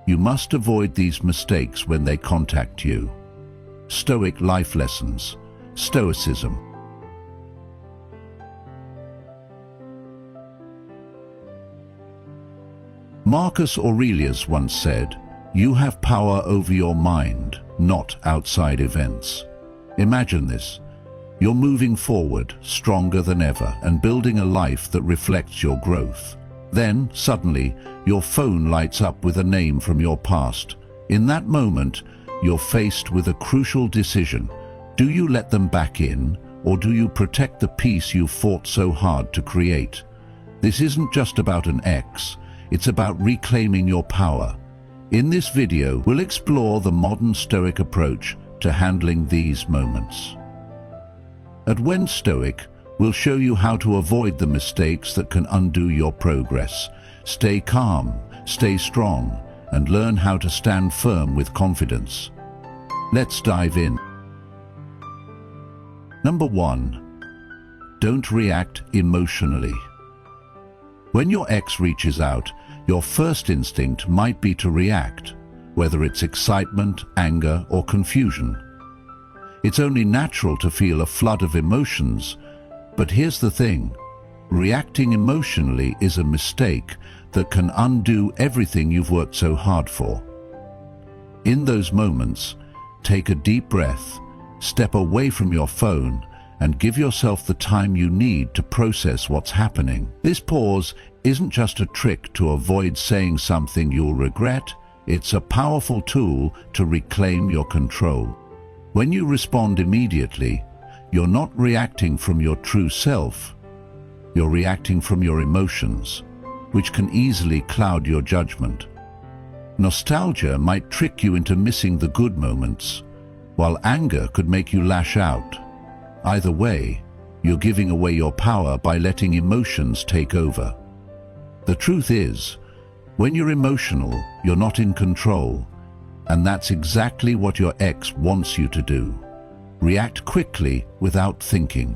You must avoid these mistakes when they contact you. Stoic life lessons. Stoicism. Marcus Aurelius once said, "You have power over your mind, not outside events." Imagine this. You're moving forward, stronger than ever, and building a life that reflects your growth. Then, suddenly, your phone lights up with a name from your past. In that moment, you're faced with a crucial decision. Do you let them back in, or do you protect the peace you fought so hard to create? This isn't just about an ex, it's about reclaiming your power. In this video, we'll explore the modern Stoic approach to handling these moments. At When Stoic, we'll show you how to avoid the mistakes that can undo your progress. Stay calm, stay strong, and learn how to stand firm with confidence. Let's dive in. Number 1. Don't react emotionally. When your ex reaches out, your first instinct might be to react, whether it's excitement, anger, or confusion. It's only natural to feel a flood of emotions, but here's the thing. Reacting emotionally is a mistake that can undo everything you've worked so hard for. In those moments, take a deep breath, step away from your phone, and give yourself the time you need to process what's happening. This pause isn't just a trick to avoid saying something you'll regret, it's a powerful tool to reclaim your control. When you respond immediately, you're not reacting from your true self, you're reacting from your emotions, which can easily cloud your judgment. Nostalgia might trick you into missing the good moments, while anger could make you lash out. Either way, you're giving away your power by letting emotions take over. The truth is, when you're emotional, you're not in control, and that's exactly what your ex wants you to do. React quickly without thinking.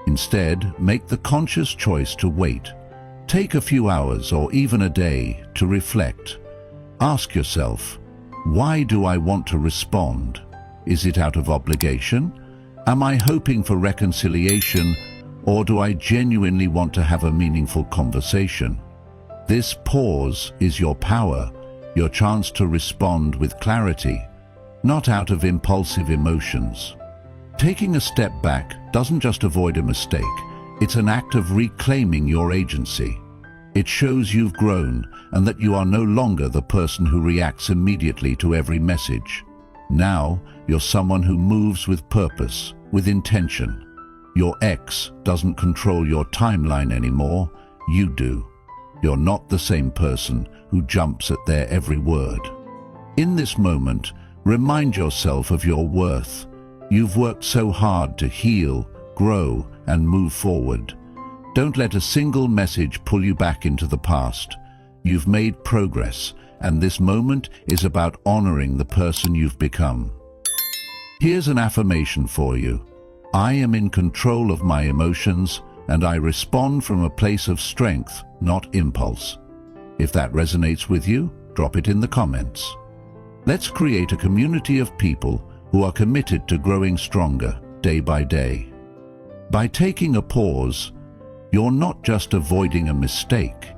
Instead, make the conscious choice to wait. Take a few hours or even a day to reflect. Ask yourself, why do I want to respond? Is it out of obligation? Am I hoping for reconciliation, or do I genuinely want to have a meaningful conversation? This pause is your power, your chance to respond with clarity, not out of impulsive emotions. Taking a step back doesn't just avoid a mistake, it's an act of reclaiming your agency. It shows you've grown and that you are no longer the person who reacts immediately to every message. Now, you're someone who moves with purpose, with intention. Your ex doesn't control your timeline anymore, you do. You're not the same person who jumps at their every word. In this moment, remind yourself of your worth. You've worked so hard to heal, grow, and move forward. Don't let a single message pull you back into the past. You've made progress, and this moment is about honoring the person you've become. Here's an affirmation for you. I am in control of my emotions, and I respond from a place of strength, not impulse. If that resonates with you, drop it in the comments. Let's create a community of people who are committed to growing stronger day by day. By taking a pause, you're not just avoiding a mistake.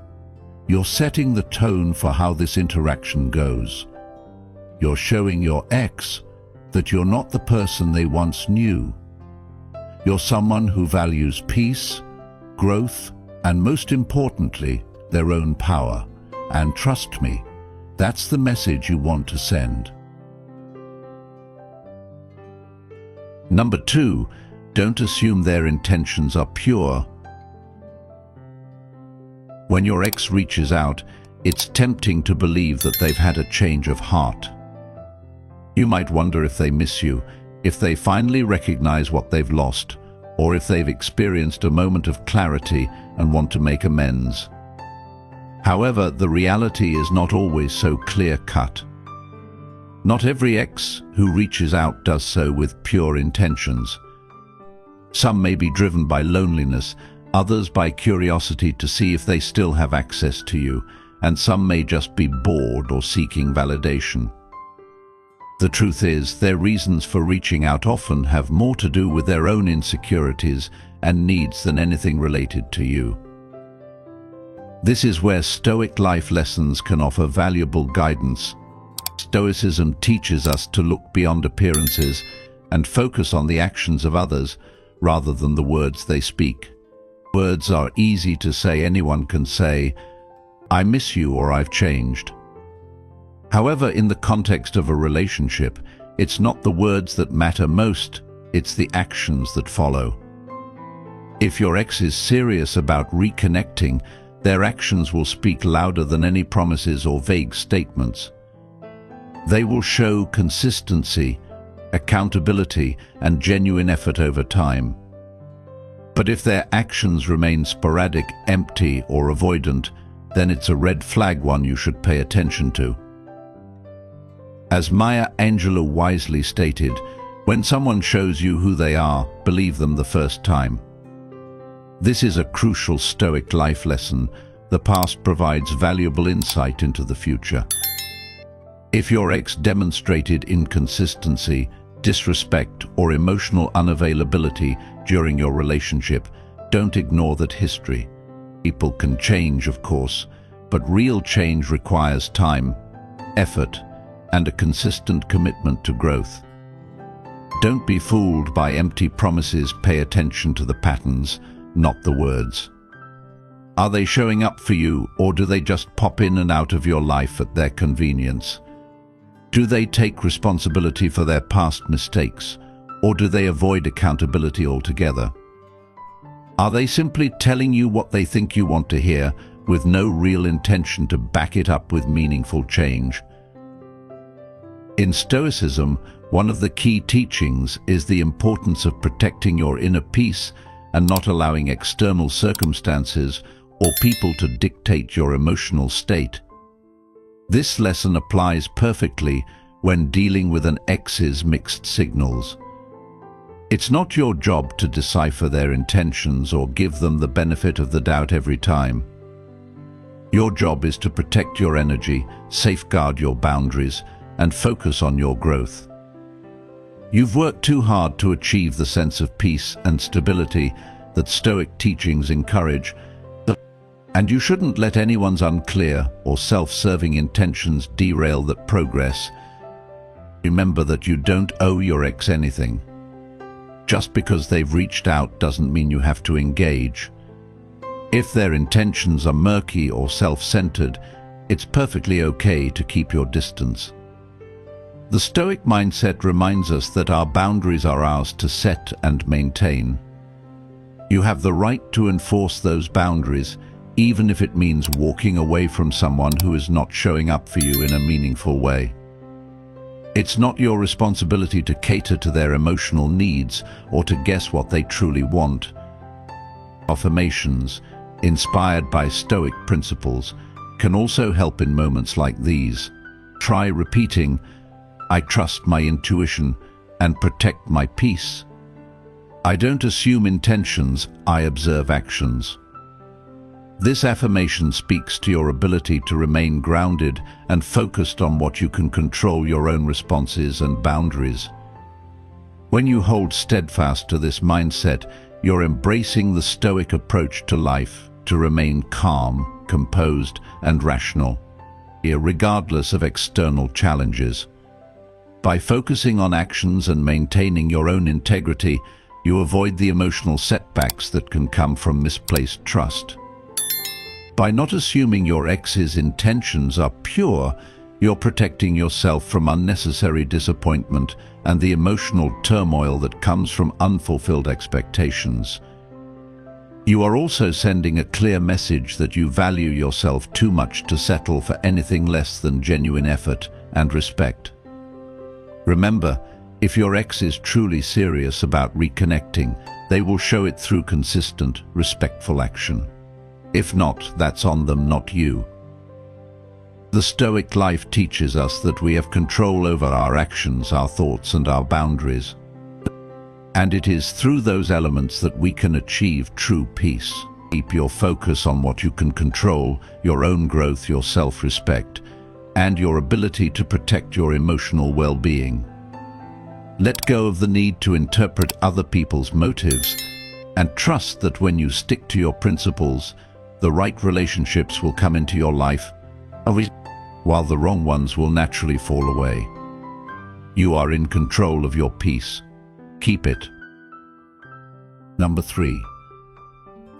You're setting the tone for how this interaction goes. You're showing your ex that you're not the person they once knew. You're someone who values peace, growth, and most importantly, their own power. And trust me, that's the message you want to send. Number 2, don't assume their intentions are pure. When your ex reaches out, it's tempting to believe that they've had a change of heart. You might wonder if they miss you, if they finally recognize what they've lost, or if they've experienced a moment of clarity and want to make amends. However, the reality is not always so clear-cut. Not every ex who reaches out does so with pure intentions. Some may be driven by loneliness, others by curiosity to see if they still have access to you, and some may just be bored or seeking validation. The truth is, their reasons for reaching out often have more to do with their own insecurities and needs than anything related to you. This is where Stoic life lessons can offer valuable guidance. Stoicism teaches us to look beyond appearances and focus on the actions of others rather than the words they speak. Words are easy to say. Anyone can say, "I miss you," or "I've changed." However, in the context of a relationship, it's not the words that matter most, it's the actions that follow. If your ex is serious about reconnecting, their actions will speak louder than any promises or vague statements. They will show consistency, accountability, and genuine effort over time. But if their actions remain sporadic, empty, or avoidant, then it's a red flag, one you should pay attention to. As Maya Angelou wisely stated, when someone shows you who they are, believe them the first time. This is a crucial Stoic life lesson. The past provides valuable insight into the future. If your ex demonstrated inconsistency, disrespect, or emotional unavailability during your relationship, don't ignore that history. People can change, of course, but real change requires time, effort, and a consistent commitment to growth. Don't be fooled by empty promises. Pay attention to the patterns, not the words. Are they showing up for you, or do they just pop in and out of your life at their convenience? Do they take responsibility for their past mistakes, or do they avoid accountability altogether? Are they simply telling you what they think you want to hear, with no real intention to back it up with meaningful change? In Stoicism, one of the key teachings is the importance of protecting your inner peace and not allowing external circumstances or people to dictate your emotional state. This lesson applies perfectly when dealing with an ex's mixed signals. It's not your job to decipher their intentions or give them the benefit of the doubt every time. Your job is to protect your energy, safeguard your boundaries, and focus on your growth. You've worked too hard to achieve the sense of peace and stability that Stoic teachings encourage, and you shouldn't let anyone's unclear or self-serving intentions derail that progress. Remember that you don't owe your ex anything. Just because they've reached out doesn't mean you have to engage. If their intentions are murky or self-centered, it's perfectly okay to keep your distance. The Stoic mindset reminds us that our boundaries are ours to set and maintain. You have the right to enforce those boundaries, even if it means walking away from someone who is not showing up for you in a meaningful way. It's not your responsibility to cater to their emotional needs or to guess what they truly want. Affirmations, inspired by Stoic principles, can also help in moments like these. Try repeating, "I trust my intuition and protect my peace." I don't assume intentions, I observe actions. This affirmation speaks to your ability to remain grounded and focused on what you can control, your own responses and boundaries. When you hold steadfast to this mindset, you're embracing the Stoic approach to life, to remain calm, composed, and rational, regardless of external challenges. By focusing on actions and maintaining your own integrity, you avoid the emotional setbacks that can come from misplaced trust. By not assuming your ex's intentions are pure, you're protecting yourself from unnecessary disappointment and the emotional turmoil that comes from unfulfilled expectations. You are also sending a clear message that you value yourself too much to settle for anything less than genuine effort and respect. Remember, if your ex is truly serious about reconnecting, they will show it through consistent, respectful action. If not, that's on them, not you. The Stoic life teaches us that we have control over our actions, our thoughts, and our boundaries. And it is through those elements that we can achieve true peace. Keep your focus on what you can control, your own growth, your self-respect, and your ability to protect your emotional well-being. Let go of the need to interpret other people's motives and trust that when you stick to your principles, the right relationships will come into your life, while the wrong ones will naturally fall away. You are in control of your peace. Keep it. Number 3.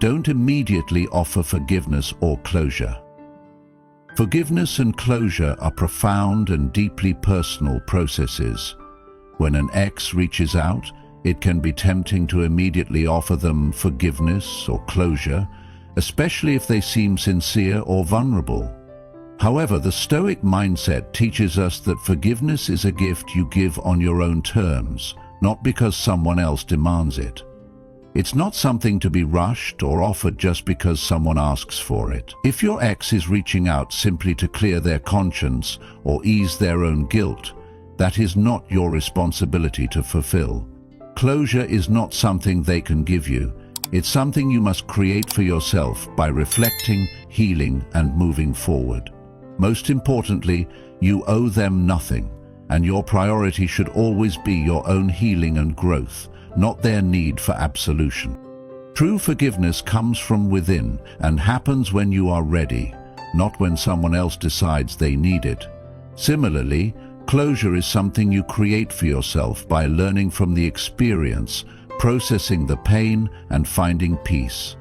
Don't immediately offer forgiveness or closure. Forgiveness and closure are profound and deeply personal processes. When an ex reaches out, it can be tempting to immediately offer them forgiveness or closure, especially if they seem sincere or vulnerable. However, the Stoic mindset teaches us that forgiveness is a gift you give on your own terms, not because someone else demands it. It's not something to be rushed or offered just because someone asks for it. If your ex is reaching out simply to clear their conscience or ease their own guilt, that is not your responsibility to fulfill. Closure is not something they can give you. It's something you must create for yourself by reflecting, healing, and moving forward. Most importantly, you owe them nothing, and your priority should always be your own healing and growth, not their need for absolution. True forgiveness comes from within and happens when you are ready, not when someone else decides they need it. Similarly, closure is something you create for yourself by learning from the experience, processing the pain, and finding peace.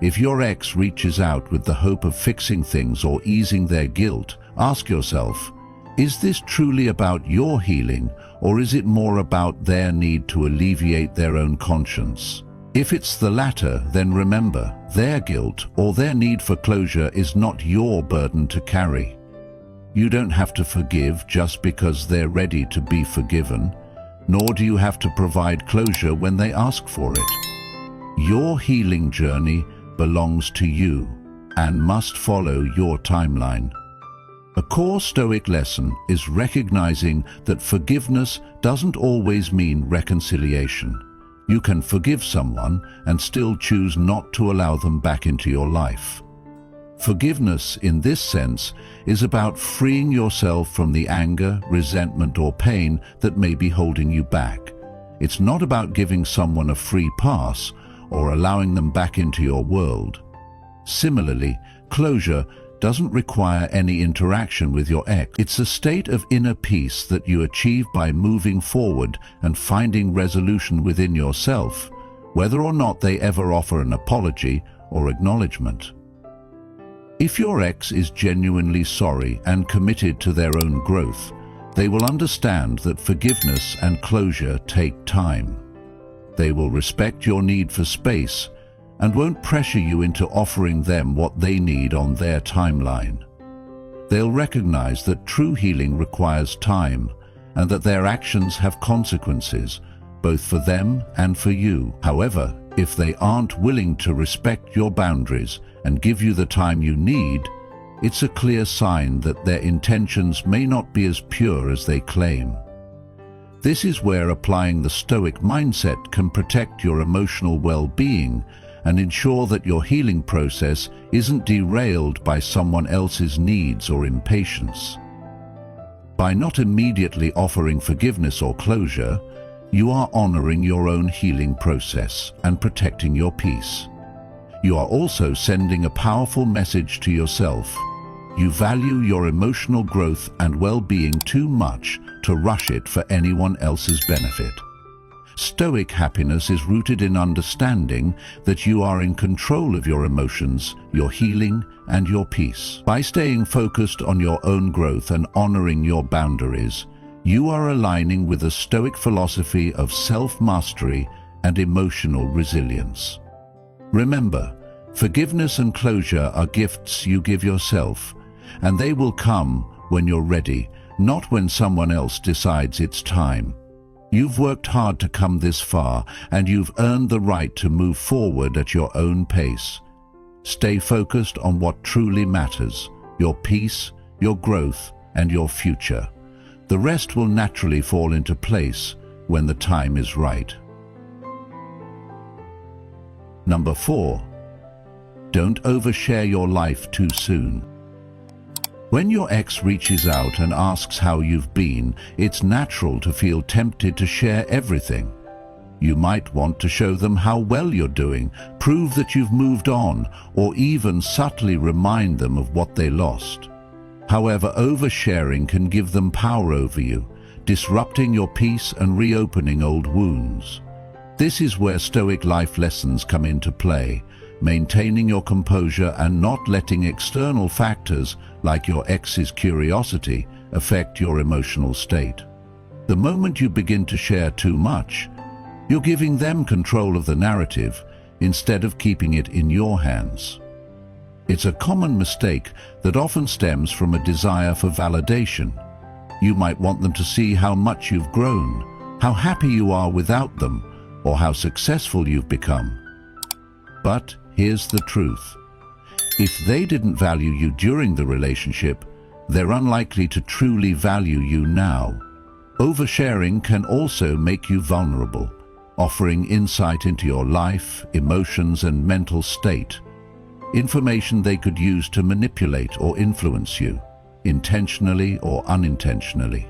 If your ex reaches out with the hope of fixing things or easing their guilt, ask yourself, is this truly about your healing, or is it more about their need to alleviate their own conscience? If it's the latter, then remember, their guilt or their need for closure is not your burden to carry. You don't have to forgive just because they're ready to be forgiven, nor do you have to provide closure when they ask for it. Your healing journey belongs to you and must follow your timeline. A core Stoic lesson is recognizing that forgiveness doesn't always mean reconciliation. You can forgive someone and still choose not to allow them back into your life. Forgiveness, in this sense, is about freeing yourself from the anger, resentment, or pain that may be holding you back. It's not about giving someone a free pass or allowing them back into your world. Similarly, closure doesn't require any interaction with your ex. It's a state of inner peace that you achieve by moving forward and finding resolution within yourself, whether or not they ever offer an apology or acknowledgement. If your ex is genuinely sorry and committed to their own growth, they will understand that forgiveness and closure take time. They will respect your need for space and won't pressure you into offering them what they need on their timeline. They'll recognize that true healing requires time and that their actions have consequences, both for them and for you. However, if they aren't willing to respect your boundaries and give you the time you need, it's a clear sign that their intentions may not be as pure as they claim. This is where applying the Stoic mindset can protect your emotional well-being and ensure that your healing process isn't derailed by someone else's needs or impatience. By not immediately offering forgiveness or closure, you are honoring your own healing process and protecting your peace. You are also sending a powerful message to yourself. You value your emotional growth and well-being too much to rush it for anyone else's benefit. Stoic happiness is rooted in understanding that you are in control of your emotions, your healing, and your peace. By staying focused on your own growth and honoring your boundaries, you are aligning with the Stoic philosophy of self-mastery and emotional resilience. Remember, forgiveness and closure are gifts you give yourself, and they will come when you're ready, not when someone else decides it's time. You've worked hard to come this far, and you've earned the right to move forward at your own pace. Stay focused on what truly matters: your peace, your growth, and your future. The rest will naturally fall into place when the time is right. Number 4. Don't overshare your life too soon. When your ex reaches out and asks how you've been, it's natural to feel tempted to share everything. You might want to show them how well you're doing, prove that you've moved on, or even subtly remind them of what they lost. However, oversharing can give them power over you, disrupting your peace and reopening old wounds. This is where Stoic life lessons come into play, maintaining your composure and not letting external factors like your ex's curiosity affect your emotional state. The moment you begin to share too much, you're giving them control of the narrative instead of keeping it in your hands. It's a common mistake that often stems from a desire for validation. You might want them to see how much you've grown, how happy you are without them, or how successful you've become. But here's the truth. If they didn't value you during the relationship, they're unlikely to truly value you now. Oversharing can also make you vulnerable, offering insight into your life, emotions, and mental state. Information they could use to manipulate or influence you, intentionally or unintentionally.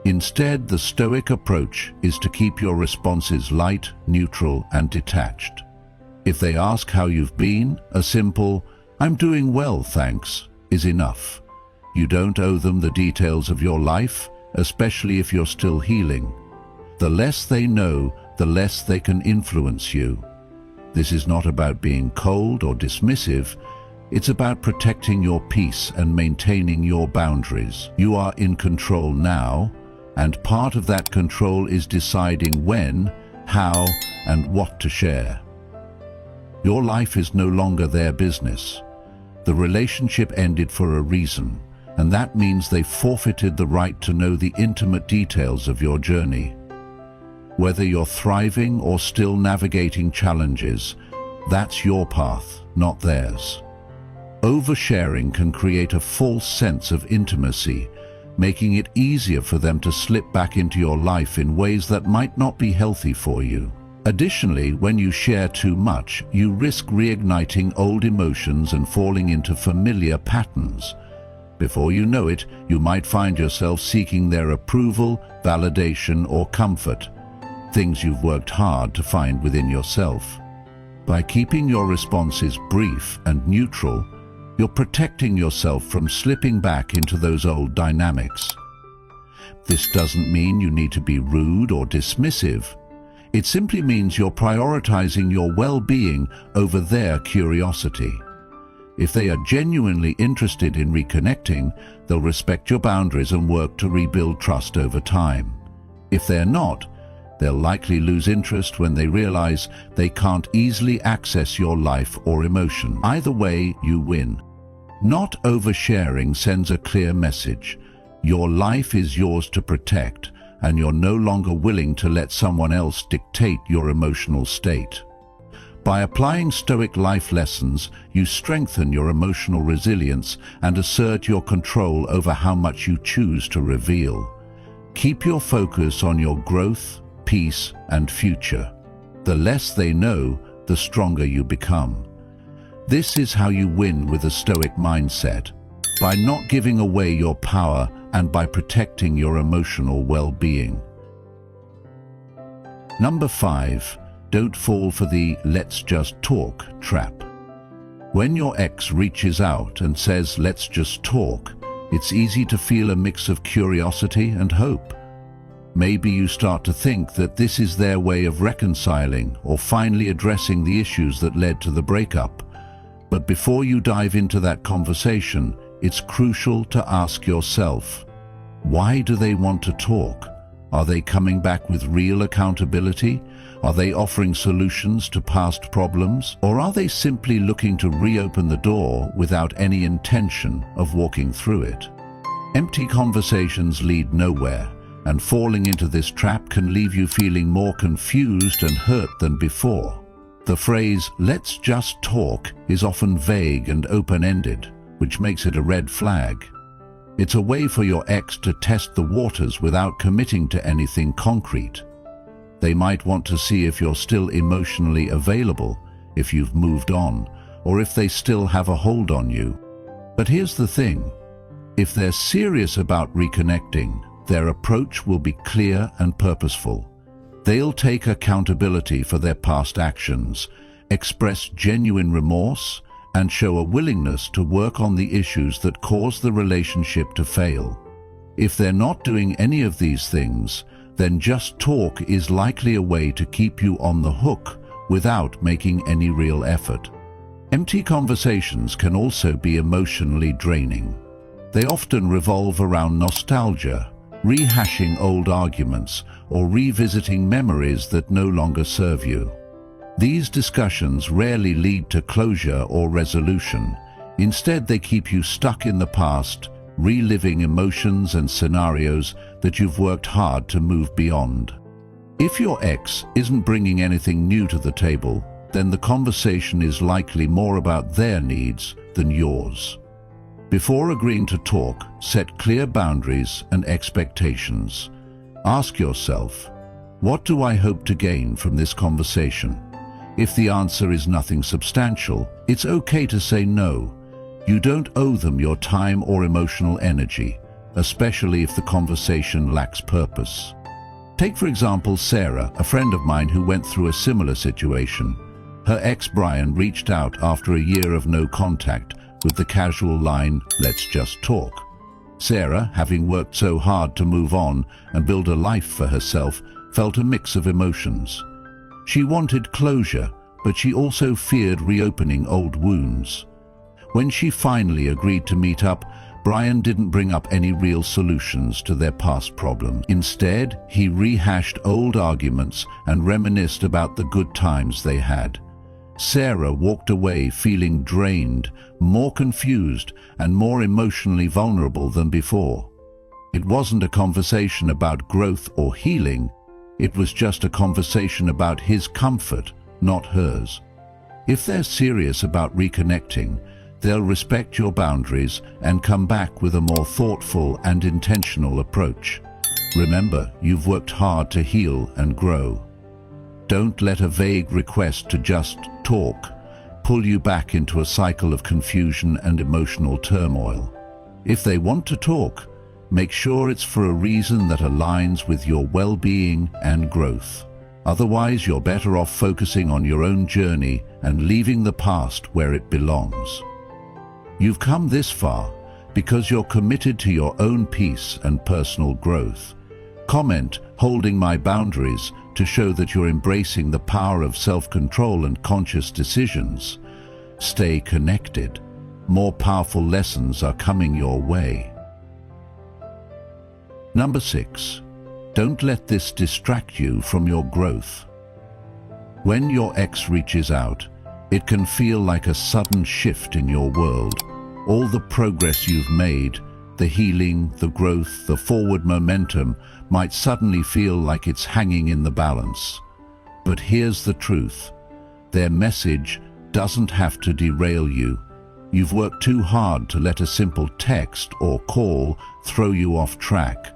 Instead, the Stoic approach is to keep your responses light, neutral, and detached. If they ask how you've been, a simple, "I'm doing well, thanks," is enough. You don't owe them the details of your life, especially if you're still healing. The less they know, the less they can influence you. This is not about being cold or dismissive. It's about protecting your peace and maintaining your boundaries. You are in control now, and part of that control is deciding when, how, and what to share. Your life is no longer their business. The relationship ended for a reason, and that means they forfeited the right to know the intimate details of your journey. Whether you're thriving or still navigating challenges, that's your path, not theirs. Oversharing can create a false sense of intimacy, making it easier for them to slip back into your life in ways that might not be healthy for you. Additionally, when you share too much, you risk reigniting old emotions and falling into familiar patterns. Before you know it, you might find yourself seeking their approval, validation, or comfort, things you've worked hard to find within yourself. By keeping your responses brief and neutral, you're protecting yourself from slipping back into those old dynamics. This doesn't mean you need to be rude or dismissive. It simply means you're prioritizing your well-being over their curiosity. If they are genuinely interested in reconnecting, they'll respect your boundaries and work to rebuild trust over time. If they're not, they'll likely lose interest when they realize they can't easily access your life or emotion. Either way, you win. Not oversharing sends a clear message. Your life is yours to protect, and you're no longer willing to let someone else dictate your emotional state. By applying Stoic life lessons, you strengthen your emotional resilience and assert your control over how much you choose to reveal. Keep your focus on your growth, peace, and future. The less they know, the stronger you become. This is how you win with a Stoic mindset, by not giving away your power and by protecting your emotional well-being. Number 5. Don't fall for the "let's just talk" trap. When your ex reaches out and says "let's just talk," it's easy to feel a mix of curiosity and hope. Maybe you start to think that this is their way of reconciling or finally addressing the issues that led to the breakup. But before you dive into that conversation, it's crucial to ask yourself, why do they want to talk? Are they coming back with real accountability? Are they offering solutions to past problems? Or are they simply looking to reopen the door without any intention of walking through it? Empty conversations lead nowhere, and falling into this trap can leave you feeling more confused and hurt than before. The phrase "let's just talk" is often vague and open-ended, which makes it a red flag. It's a way for your ex to test the waters without committing to anything concrete. They might want to see if you're still emotionally available, if you've moved on, or if they still have a hold on you. But here's the thing. If they're serious about reconnecting, their approach will be clear and purposeful. They'll take accountability for their past actions, express genuine remorse, and show a willingness to work on the issues that caused the relationship to fail. If they're not doing any of these things, then just talk is likely a way to keep you on the hook without making any real effort. Empty conversations can also be emotionally draining. They often revolve around nostalgia, rehashing old arguments, or revisiting memories that no longer serve you. These discussions rarely lead to closure or resolution. Instead, they keep you stuck in the past, reliving emotions and scenarios that you've worked hard to move beyond. If your ex isn't bringing anything new to the table, then the conversation is likely more about their needs than yours. Before agreeing to talk, set clear boundaries and expectations. Ask yourself, what do I hope to gain from this conversation? If the answer is nothing substantial, it's okay to say no. You don't owe them your time or emotional energy, especially if the conversation lacks purpose. Take, for example, Sarah, a friend of mine who went through a similar situation. Her ex Brian reached out after a year of no contact with the casual line, "Let's just talk." Sarah, having worked so hard to move on and build a life for herself, felt a mix of emotions. She wanted closure, but she also feared reopening old wounds. When she finally agreed to meet up, Brian didn't bring up any real solutions to their past problems. Instead, he rehashed old arguments and reminisced about the good times they had. Sarah walked away feeling drained, more confused, and more emotionally vulnerable than before. It wasn't a conversation about growth or healing. It was just a conversation about his comfort, not hers. If they're serious about reconnecting, they'll respect your boundaries and come back with a more thoughtful and intentional approach. Remember, you've worked hard to heal and grow. Don't let a vague request to just talk pull you back into a cycle of confusion and emotional turmoil. If they want to talk, make sure it's for a reason that aligns with your well-being and growth. Otherwise, you're better off focusing on your own journey and leaving the past where it belongs. You've come this far because you're committed to your own peace and personal growth. Comment "holding my boundaries" to show that you're embracing the power of self-control and conscious decisions. Stay connected. More powerful lessons are coming your way. Number 6. Don't let this distract you from your growth. When your ex reaches out, it can feel like a sudden shift in your world. All the progress you've made, the healing, the growth, the forward momentum might suddenly feel like it's hanging in the balance. But here's the truth. Their message doesn't have to derail you. You've worked too hard to let a simple text or call throw you off track.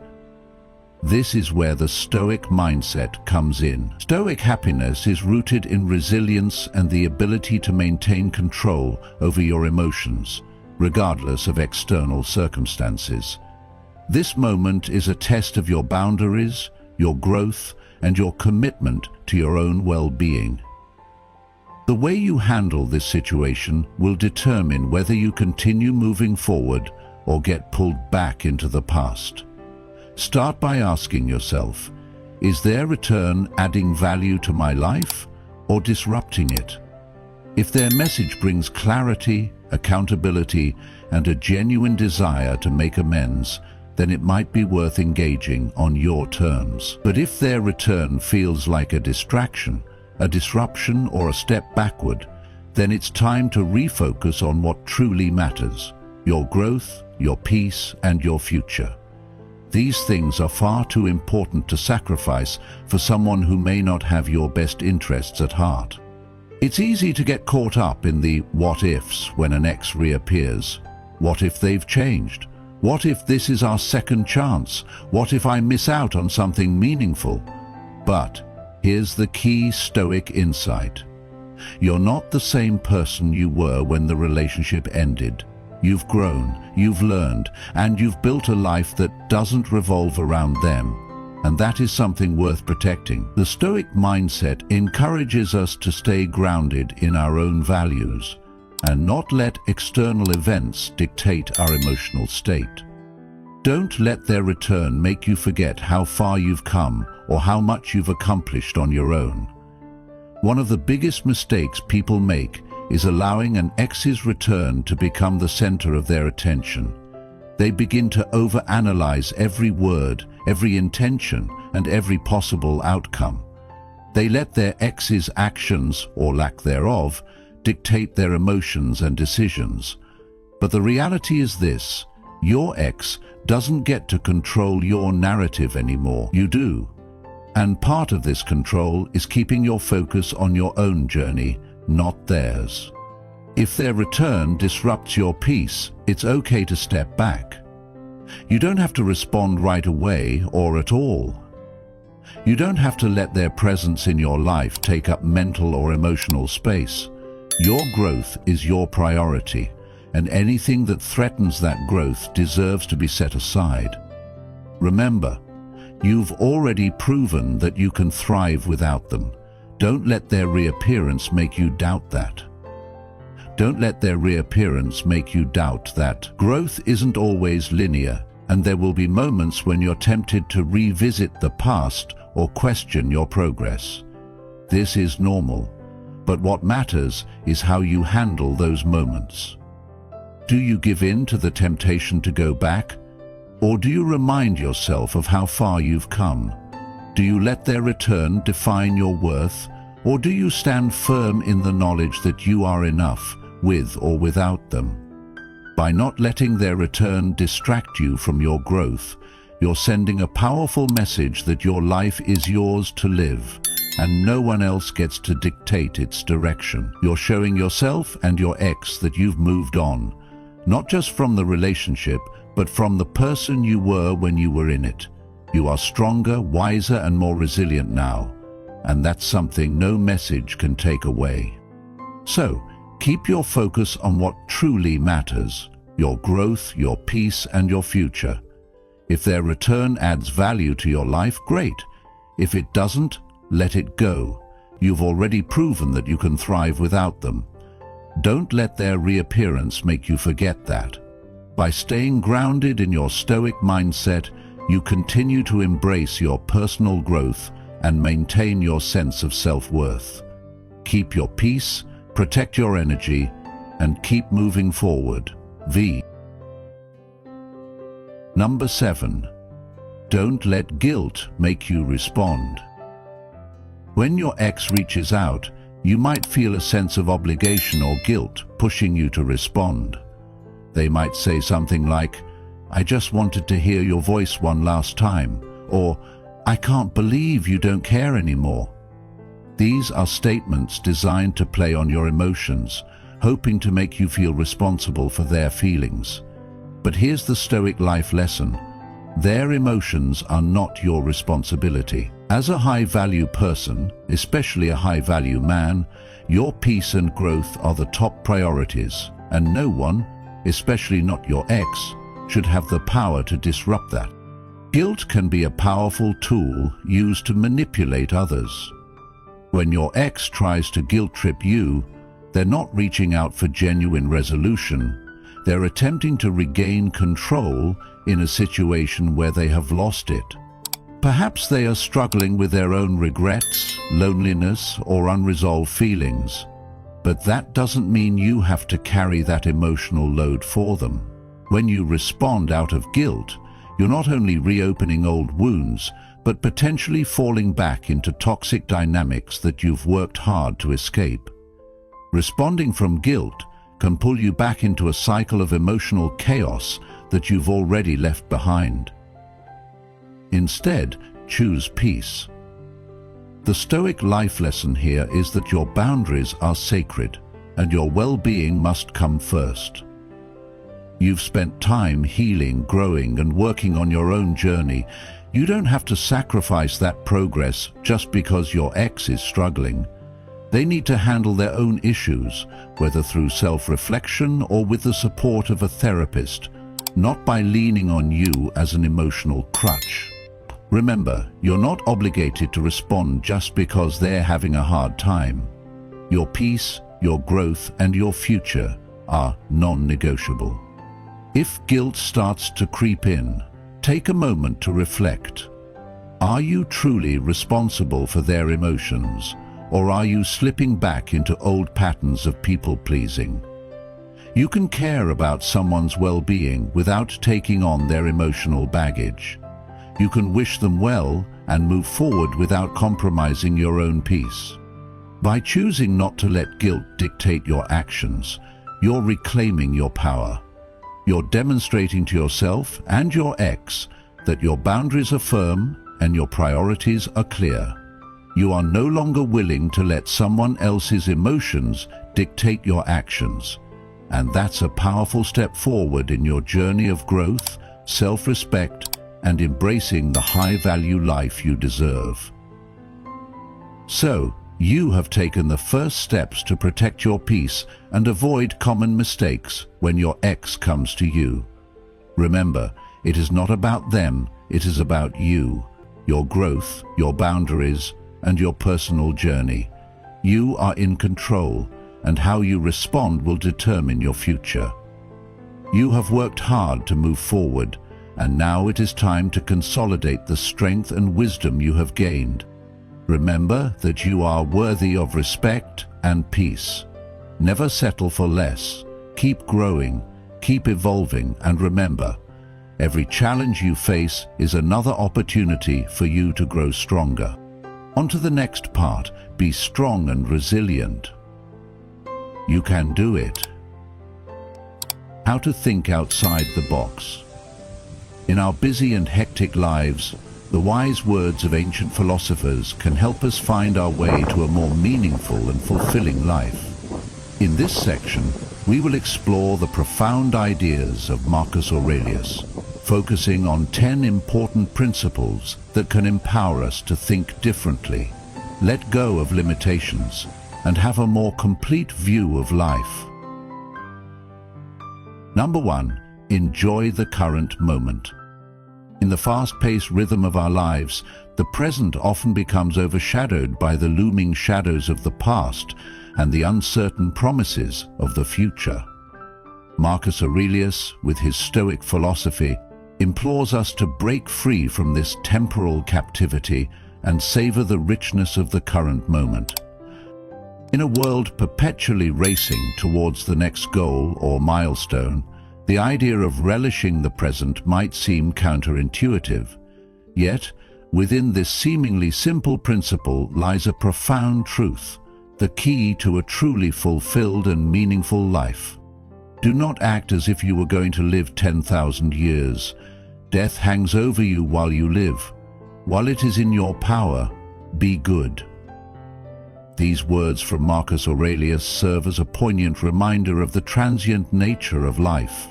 This is where the Stoic mindset comes in. Stoic happiness is rooted in resilience and the ability to maintain control over your emotions, regardless of external circumstances. This moment is a test of your boundaries, your growth, and your commitment to your own well-being. The way you handle this situation will determine whether you continue moving forward or get pulled back into the past. Start by asking yourself, is their return adding value to my life or disrupting it? If their message brings clarity, accountability, and a genuine desire to make amends, then it might be worth engaging on your terms. But if their return feels like a distraction, a disruption, or a step backward, then it's time to refocus on what truly matters: your growth, your peace, and your future. These things are far too important to sacrifice for someone who may not have your best interests at heart. It's easy to get caught up in the what-ifs when an ex reappears. What if they've changed? What if this is our second chance? What if I miss out on something meaningful? But here's the key Stoic insight. You're not the same person you were when the relationship ended. You've grown, you've learned, and you've built a life that doesn't revolve around them. And that is something worth protecting. The Stoic mindset encourages us to stay grounded in our own values and not let external events dictate our emotional state. Don't let their return make you forget how far you've come or how much you've accomplished on your own. One of the biggest mistakes people make is allowing an ex's return to become the center of their attention. They begin to overanalyze every word, every intention, and every possible outcome. They let their ex's actions, or lack thereof, dictate their emotions and decisions. But the reality is this: your ex doesn't get to control your narrative anymore. You do. And part of this control is keeping your focus on your own journey, not theirs. If their return disrupts your peace, it's okay to step back. You don't have to respond right away or at all. You don't have to let their presence in your life take up mental or emotional space. Your growth is your priority, and anything that threatens that growth deserves to be set aside. Remember, you've already proven that you can thrive without them. Don't let their reappearance make you doubt that. Don't let their reappearance make you doubt that growth isn't always linear, and there will be moments when you're tempted to revisit the past or question your progress. This is normal, but what matters is how you handle those moments. Do you give in to the temptation to go back? Or do you remind yourself of how far you've come? Do you let their return define your worth? Or do you stand firm in the knowledge that you are enough, with or without them? By not letting their return distract you from your growth, you're sending a powerful message that your life is yours to live, and no one else gets to dictate its direction. You're showing yourself and your ex that you've moved on, not just from the relationship, but from the person you were when you were in it. You are stronger, wiser, and more resilient now, and that's something no message can take away. So, keep your focus on what truly matters: your growth, your peace, and your future. If their return adds value to your life, great. If it doesn't, let it go. You've already proven that you can thrive without them. Don't let their reappearance make you forget that. By staying grounded in your Stoic mindset, you continue to embrace your personal growth and maintain your sense of self-worth. Keep your peace, protect your energy, and keep moving forward. Number 7. Don't let guilt make you respond. When your ex reaches out, you might feel a sense of obligation or guilt pushing you to respond. They might say something like, "I just wanted to hear your voice one last time," or "I can't believe you don't care anymore." These are statements designed to play on your emotions, hoping to make you feel responsible for their feelings. But here's the Stoic life lesson: their emotions are not your responsibility. As a high-value person, especially a high-value man, your peace and growth are the top priorities, and no one, especially not your ex, should have the power to disrupt that. Guilt can be a powerful tool used to manipulate others. When your ex tries to guilt-trip you, they're not reaching out for genuine resolution. They're attempting to regain control in a situation where they have lost it. Perhaps they are struggling with their own regrets, loneliness, or unresolved feelings. But that doesn't mean you have to carry that emotional load for them. When you respond out of guilt, you're not only reopening old wounds, but potentially falling back into toxic dynamics that you've worked hard to escape. Responding from guilt can pull you back into a cycle of emotional chaos that you've already left behind. Instead, choose peace. The Stoic life lesson here is that your boundaries are sacred, and your well-being must come first. You've spent time healing, growing, and working on your own journey. You don't have to sacrifice that progress just because your ex is struggling. They need to handle their own issues, whether through self-reflection or with the support of a therapist, not by leaning on you as an emotional crutch. Remember, you're not obligated to respond just because they're having a hard time. Your peace, your growth, and your future are non-negotiable. If guilt starts to creep in, take a moment to reflect. Are you truly responsible for their emotions, or are you slipping back into old patterns of people-pleasing? You can care about someone's well-being without taking on their emotional baggage. You can wish them well and move forward without compromising your own peace. By choosing not to let guilt dictate your actions, you're reclaiming your power. You're demonstrating to yourself and your ex that your boundaries are firm and your priorities are clear. You are no longer willing to let someone else's emotions dictate your actions. And that's a powerful step forward in your journey of growth, self-respect, and embracing the high-value life you deserve. So, you have taken the first steps to protect your peace and avoid common mistakes when your ex comes to you. Remember, it is not about them, it is about you, your growth, your boundaries, and your personal journey. You are in control, and how you respond will determine your future. You have worked hard to move forward, and now it is time to consolidate the strength and wisdom you have gained. Remember that you are worthy of respect and peace. Never settle for less. Keep growing, keep evolving, and remember, every challenge you face is another opportunity for you to grow stronger. On to the next part. Be strong and resilient. You can do it. How to think outside the box. In our busy and hectic lives, the wise words of ancient philosophers can help us find our way to a more meaningful and fulfilling life. In this section, we will explore the profound ideas of Marcus Aurelius, focusing on 10 important principles that can empower us to think differently, let go of limitations, and have a more complete view of life. Number 1. Enjoy the current moment. In the fast-paced rhythm of our lives, the present often becomes overshadowed by the looming shadows of the past and the uncertain promises of the future. Marcus Aurelius, with his Stoic philosophy, implores us to break free from this temporal captivity and savor the richness of the current moment. In a world perpetually racing towards the next goal or milestone, the idea of relishing the present might seem counterintuitive. Yet, within this seemingly simple principle lies a profound truth, the key to a truly fulfilled and meaningful life. Do not act as if you were going to live 10,000 years. Death hangs over you while you live. While it is in your power, be good. These words from Marcus Aurelius serve as a poignant reminder of the transient nature of life.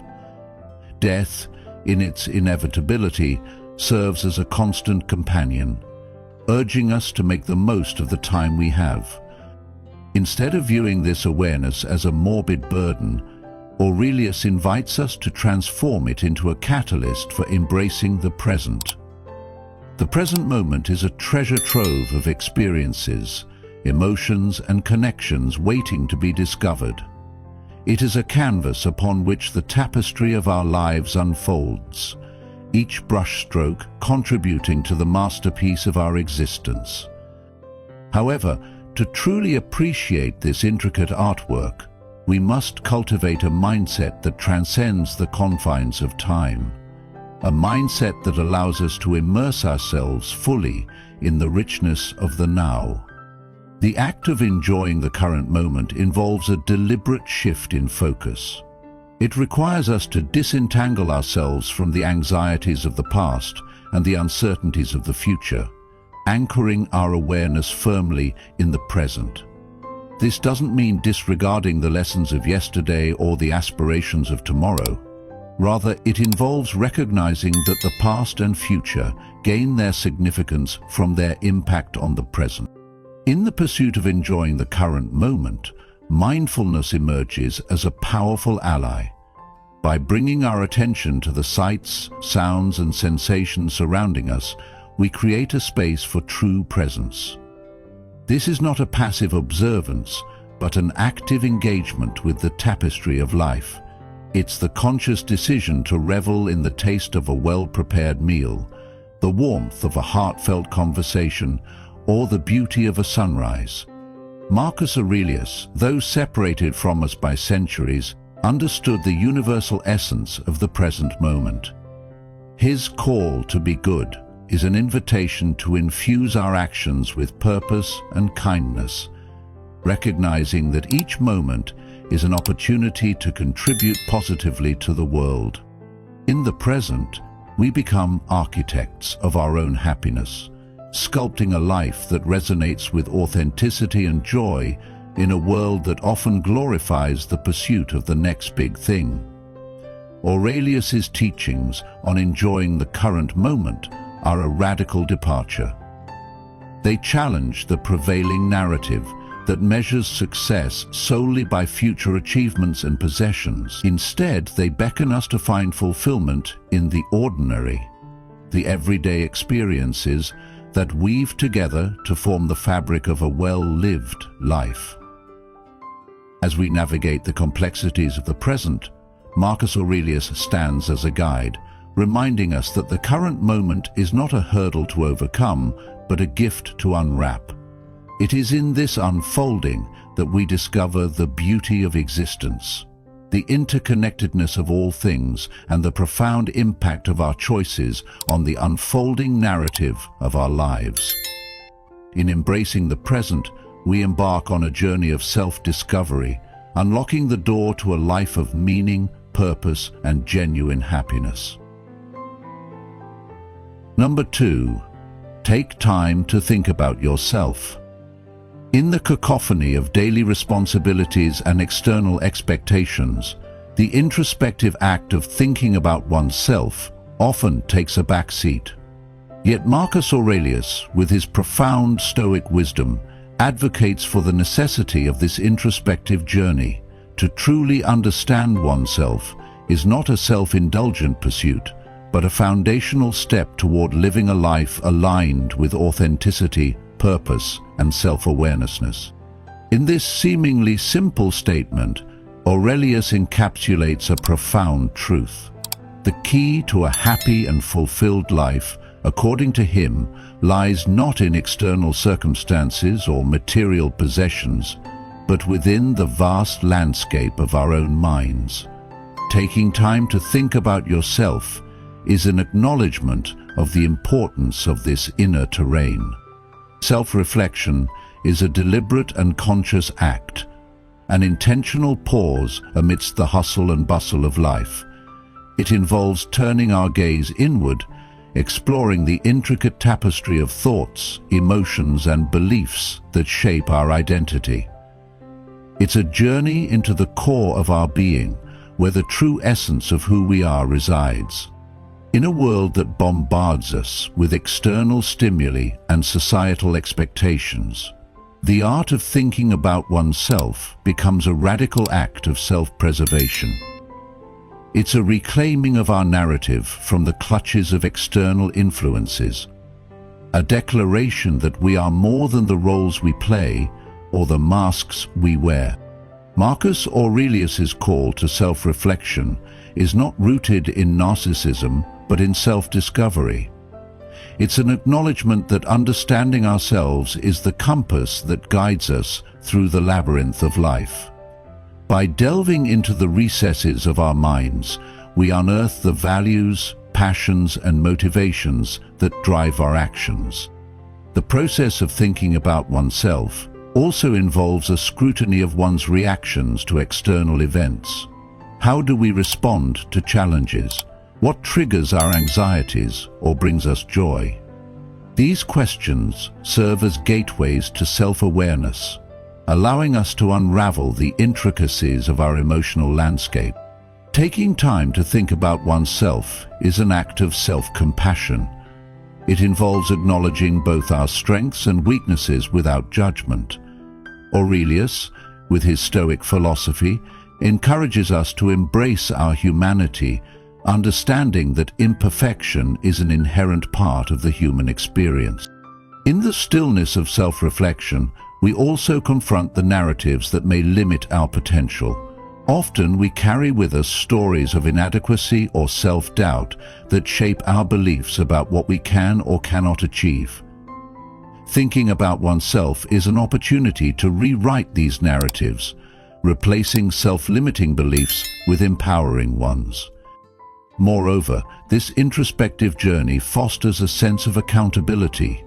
Death, in its inevitability, serves as a constant companion, urging us to make the most of the time we have. Instead of viewing this awareness as a morbid burden, Aurelius invites us to transform it into a catalyst for embracing the present. The present moment is a treasure trove of experiences, emotions, and connections waiting to be discovered. It is a canvas upon which the tapestry of our lives unfolds, each brushstroke contributing to the masterpiece of our existence. However, to truly appreciate this intricate artwork, we must cultivate a mindset that transcends the confines of time, a mindset that allows us to immerse ourselves fully in the richness of the now. The act of enjoying the current moment involves a deliberate shift in focus. It requires us to disentangle ourselves from the anxieties of the past and the uncertainties of the future, anchoring our awareness firmly in the present. This doesn't mean disregarding the lessons of yesterday or the aspirations of tomorrow. Rather, it involves recognizing that the past and future gain their significance from their impact on the present. In the pursuit of enjoying the current moment, mindfulness emerges as a powerful ally. By bringing our attention to the sights, sounds, and sensations surrounding us, we create a space for true presence. This is not a passive observance, but an active engagement with the tapestry of life. It's the conscious decision to revel in the taste of a well-prepared meal, the warmth of a heartfelt conversation, or the beauty of a sunrise. Marcus Aurelius, though separated from us by centuries, understood the universal essence of the present moment. His call to be good is an invitation to infuse our actions with purpose and kindness, recognizing that each moment is an opportunity to contribute positively to the world. In the present, we become architects of our own happiness, sculpting a life that resonates with authenticity and joy in a world that often glorifies the pursuit of the next big thing. Aurelius's teachings on enjoying the current moment are a radical departure. They challenge the prevailing narrative that measures success solely by future achievements and possessions. Instead, they beckon us to find fulfillment in the ordinary, the everyday experiences that weave together to form the fabric of a well-lived life. As we navigate the complexities of the present, Marcus Aurelius stands as a guide, reminding us that the current moment is not a hurdle to overcome, but a gift to unwrap. It is in this unfolding that we discover the beauty of existence, the interconnectedness of all things, and the profound impact of our choices on the unfolding narrative of our lives. In embracing the present, we embark on a journey of self-discovery, unlocking the door to a life of meaning, purpose, and genuine happiness. Number 2, take time to think about yourself. In the cacophony of daily responsibilities and external expectations, the introspective act of thinking about oneself often takes a back seat. Yet Marcus Aurelius, with his profound Stoic wisdom, advocates for the necessity of this introspective journey. To truly understand oneself is not a self-indulgent pursuit, but a foundational step toward living a life aligned with authenticity, purpose, and self-awareness. In this seemingly simple statement, Aurelius encapsulates a profound truth. The key to a happy and fulfilled life, according to him, lies not in external circumstances or material possessions, but within the vast landscape of our own minds. Taking time to think about yourself is an acknowledgement of the importance of this inner terrain. Self-reflection is a deliberate and conscious act, an intentional pause amidst the hustle and bustle of life. It involves turning our gaze inward, exploring the intricate tapestry of thoughts, emotions, and beliefs that shape our identity. It's a journey into the core of our being, where the true essence of who we are resides. In a world that bombards us with external stimuli and societal expectations, the art of thinking about oneself becomes a radical act of self-preservation. It's a reclaiming of our narrative from the clutches of external influences, a declaration that we are more than the roles we play or the masks we wear. Marcus Aurelius's call to self-reflection is not rooted in narcissism, but in self-discovery. It's an acknowledgement that understanding ourselves is the compass that guides us through the labyrinth of life. By delving into the recesses of our minds, we unearth the values, passions, and motivations that drive our actions. The process of thinking about oneself also involves a scrutiny of one's reactions to external events. How do we respond to challenges? What triggers our anxieties or brings us joy? These questions serve as gateways to self-awareness, allowing us to unravel the intricacies of our emotional landscape. Taking time to think about oneself is an act of self-compassion. It involves acknowledging both our strengths and weaknesses without judgment. Aurelius, with his Stoic philosophy, encourages us to embrace our humanity, understanding that imperfection is an inherent part of the human experience. In the stillness of self-reflection, we also confront the narratives that may limit our potential. Often we carry with us stories of inadequacy or self-doubt that shape our beliefs about what we can or cannot achieve. Thinking about oneself is an opportunity to rewrite these narratives, replacing self-limiting beliefs with empowering ones. Moreover, this introspective journey fosters a sense of accountability.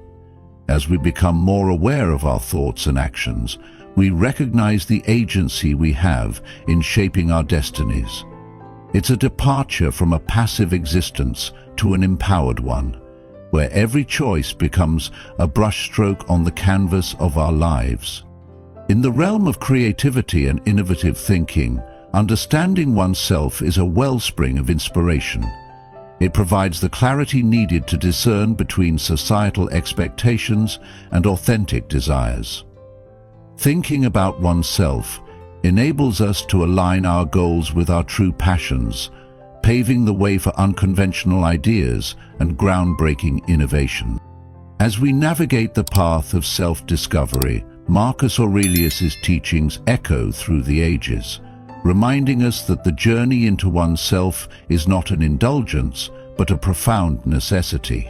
As we become more aware of our thoughts and actions, we recognize the agency we have in shaping our destinies. It's a departure from a passive existence to an empowered one, where every choice becomes a brushstroke on the canvas of our lives. In the realm of creativity and innovative thinking, understanding oneself is a wellspring of inspiration. It provides the clarity needed to discern between societal expectations and authentic desires. Thinking about oneself enables us to align our goals with our true passions, paving the way for unconventional ideas and groundbreaking innovation. As we navigate the path of self-discovery, Marcus Aurelius's teachings echo through the ages, reminding us that the journey into oneself is not an indulgence, but a profound necessity.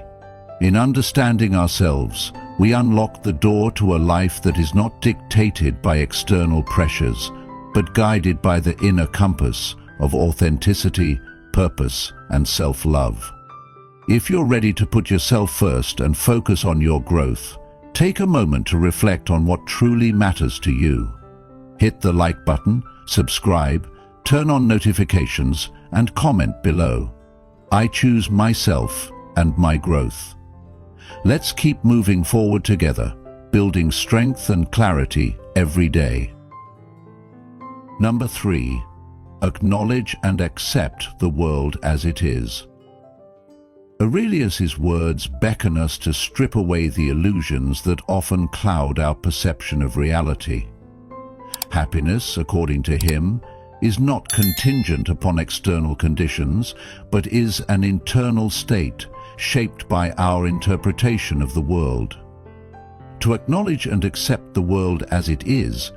In understanding ourselves, we unlock the door to a life that is not dictated by external pressures, but guided by the inner compass of authenticity, purpose, and self-love. If you're ready to put yourself first and focus on your growth, take a moment to reflect on what truly matters to you. Hit the like button, subscribe, turn on notifications, and comment below. I choose myself and my growth. Let's keep moving forward together, building strength and clarity every day. Number 3. Acknowledge and accept the world as it is. Aurelius's words beckon us to strip away the illusions that often cloud our perception of reality. Happiness, according to him, is not contingent upon external conditions, but is an internal state shaped by our interpretation of the world. To acknowledge and accept the world as it is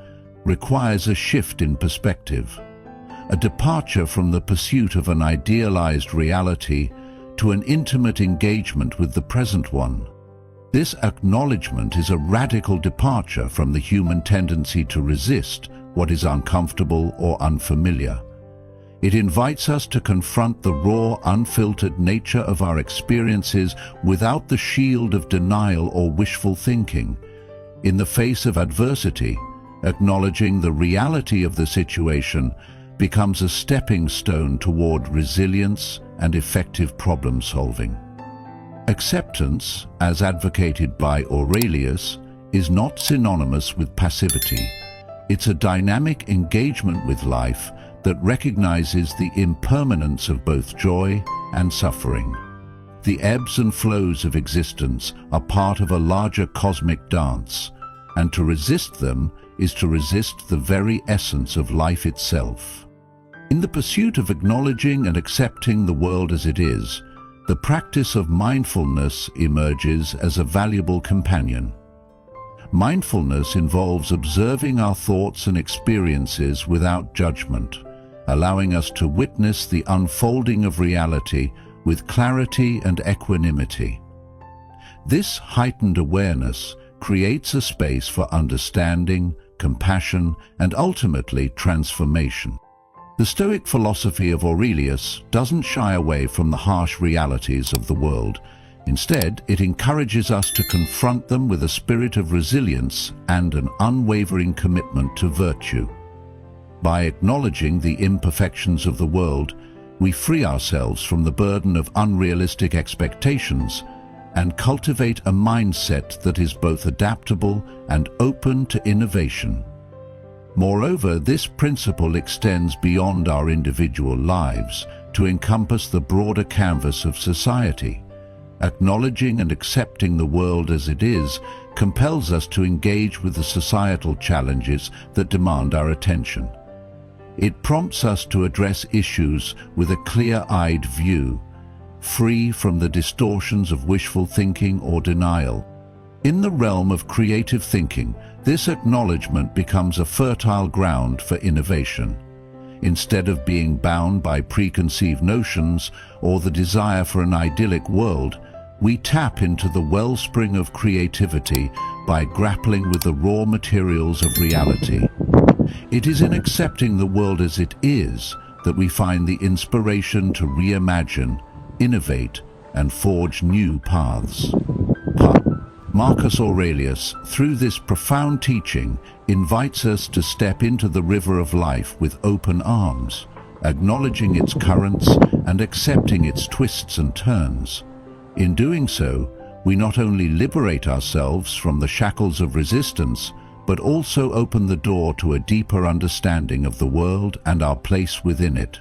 requires a shift in perspective, a departure from the pursuit of an idealized reality to an intimate engagement with the present one. This acknowledgement is a radical departure from the human tendency to resist what is uncomfortable or unfamiliar. It invites us to confront the raw, unfiltered nature of our experiences without the shield of denial or wishful thinking. In the face of adversity, acknowledging the reality of the situation becomes a stepping stone toward resilience and effective problem solving. Acceptance, as advocated by Aurelius, is not synonymous with passivity. It's a dynamic engagement with life that recognizes the impermanence of both joy and suffering. The ebbs and flows of existence are part of a larger cosmic dance, and to resist them is to resist the very essence of life itself. In the pursuit of acknowledging and accepting the world as it is, the practice of mindfulness emerges as a valuable companion. Mindfulness involves observing our thoughts and experiences without judgment, allowing us to witness the unfolding of reality with clarity and equanimity. This heightened awareness creates a space for understanding, compassion, and ultimately transformation. The Stoic philosophy of Aurelius doesn't shy away from the harsh realities of the world. Instead, it encourages us to confront them with a spirit of resilience and an unwavering commitment to virtue. By acknowledging the imperfections of the world, we free ourselves from the burden of unrealistic expectations and cultivate a mindset that is both adaptable and open to innovation. Moreover, this principle extends beyond our individual lives to encompass the broader canvas of society. Acknowledging and accepting the world as it is compels us to engage with the societal challenges that demand our attention. It prompts us to address issues with a clear-eyed view, free from the distortions of wishful thinking or denial. In the realm of creative thinking, this acknowledgement becomes a fertile ground for innovation. Instead of being bound by preconceived notions or the desire for an idyllic world, we tap into the wellspring of creativity by grappling with the raw materials of reality. It is in accepting the world as it is that we find the inspiration to reimagine, innovate, and forge new paths. Marcus Aurelius, through this profound teaching, invites us to step into the river of life with open arms, acknowledging its currents and accepting its twists and turns. In doing so, we not only liberate ourselves from the shackles of resistance, but also open the door to a deeper understanding of the world and our place within it.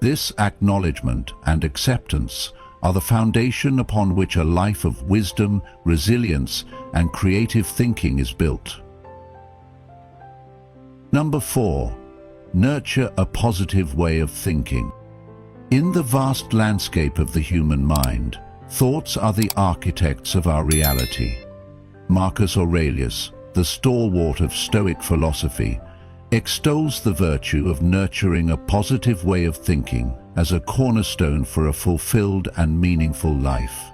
This acknowledgement and acceptance are the foundation upon which a life of wisdom, resilience, and creative thinking is built. Number 4. Nurture a positive way of thinking. In the vast landscape of the human mind, thoughts are the architects of our reality. Marcus Aurelius, the stalwart of Stoic philosophy, extols the virtue of nurturing a positive way of thinking as a cornerstone for a fulfilled and meaningful life.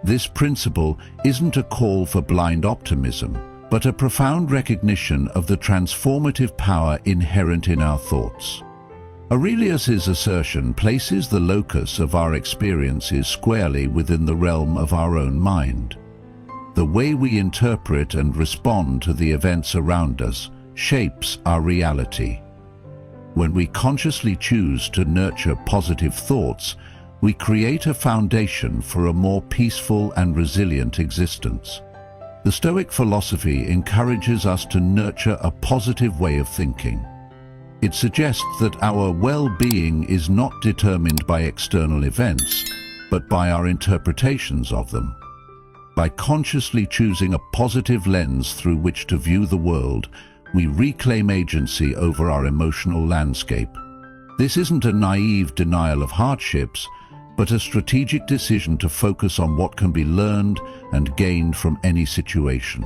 This principle isn't a call for blind optimism, but a profound recognition of the transformative power inherent in our thoughts. Aurelius's assertion places the locus of our experiences squarely within the realm of our own mind. The way we interpret and respond to the events around us shapes our reality. When we consciously choose to nurture positive thoughts, we create a foundation for a more peaceful and resilient existence. The Stoic philosophy encourages us to nurture a positive way of thinking. It suggests that our well-being is not determined by external events, but by our interpretations of them. By consciously choosing a positive lens through which to view the world, we reclaim agency over our emotional landscape. This isn't a naive denial of hardships, but a strategic decision to focus on what can be learned and gained from any situation.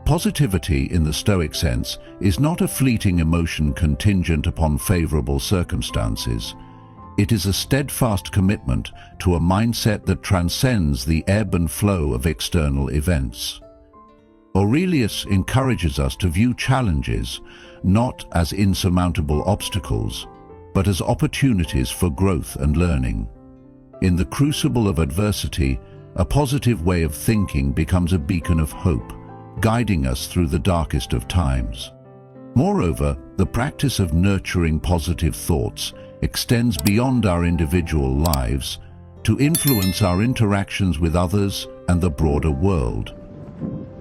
Positivity in the Stoic sense is not a fleeting emotion contingent upon favorable circumstances. It is a steadfast commitment to a mindset that transcends the ebb and flow of external events. Aurelius encourages us to view challenges not as insurmountable obstacles, but as opportunities for growth and learning. In the crucible of adversity, a positive way of thinking becomes a beacon of hope, guiding us through the darkest of times. Moreover, the practice of nurturing positive thoughts extends beyond our individual lives to influence our interactions with others and the broader world.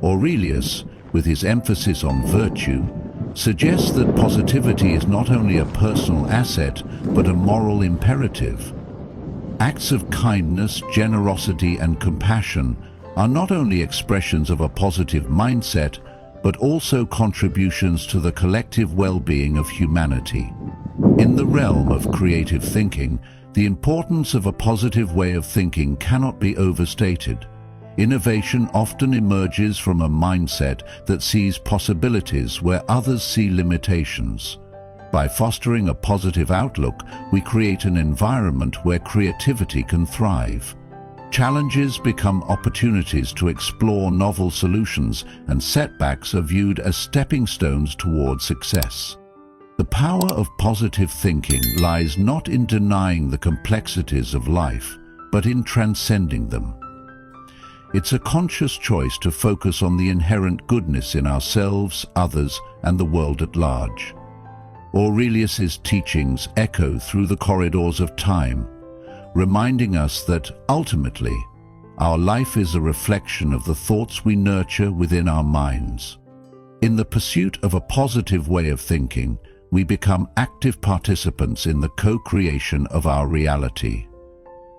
Aurelius, with his emphasis on virtue, suggests that positivity is not only a personal asset, but a moral imperative. Acts of kindness, generosity, and compassion are not only expressions of a positive mindset, but also contributions to the collective well-being of humanity. In the realm of creative thinking, the importance of a positive way of thinking cannot be overstated. Innovation often emerges from a mindset that sees possibilities where others see limitations. By fostering a positive outlook, we create an environment where creativity can thrive. Challenges become opportunities to explore novel solutions, and setbacks are viewed as stepping stones toward success. The power of positive thinking lies not in denying the complexities of life, but in transcending them. It's a conscious choice to focus on the inherent goodness in ourselves, others, and the world at large. Aurelius's teachings echo through the corridors of time, reminding us that, ultimately, our life is a reflection of the thoughts we nurture within our minds. In the pursuit of a positive way of thinking, we become active participants in the co-creation of our reality.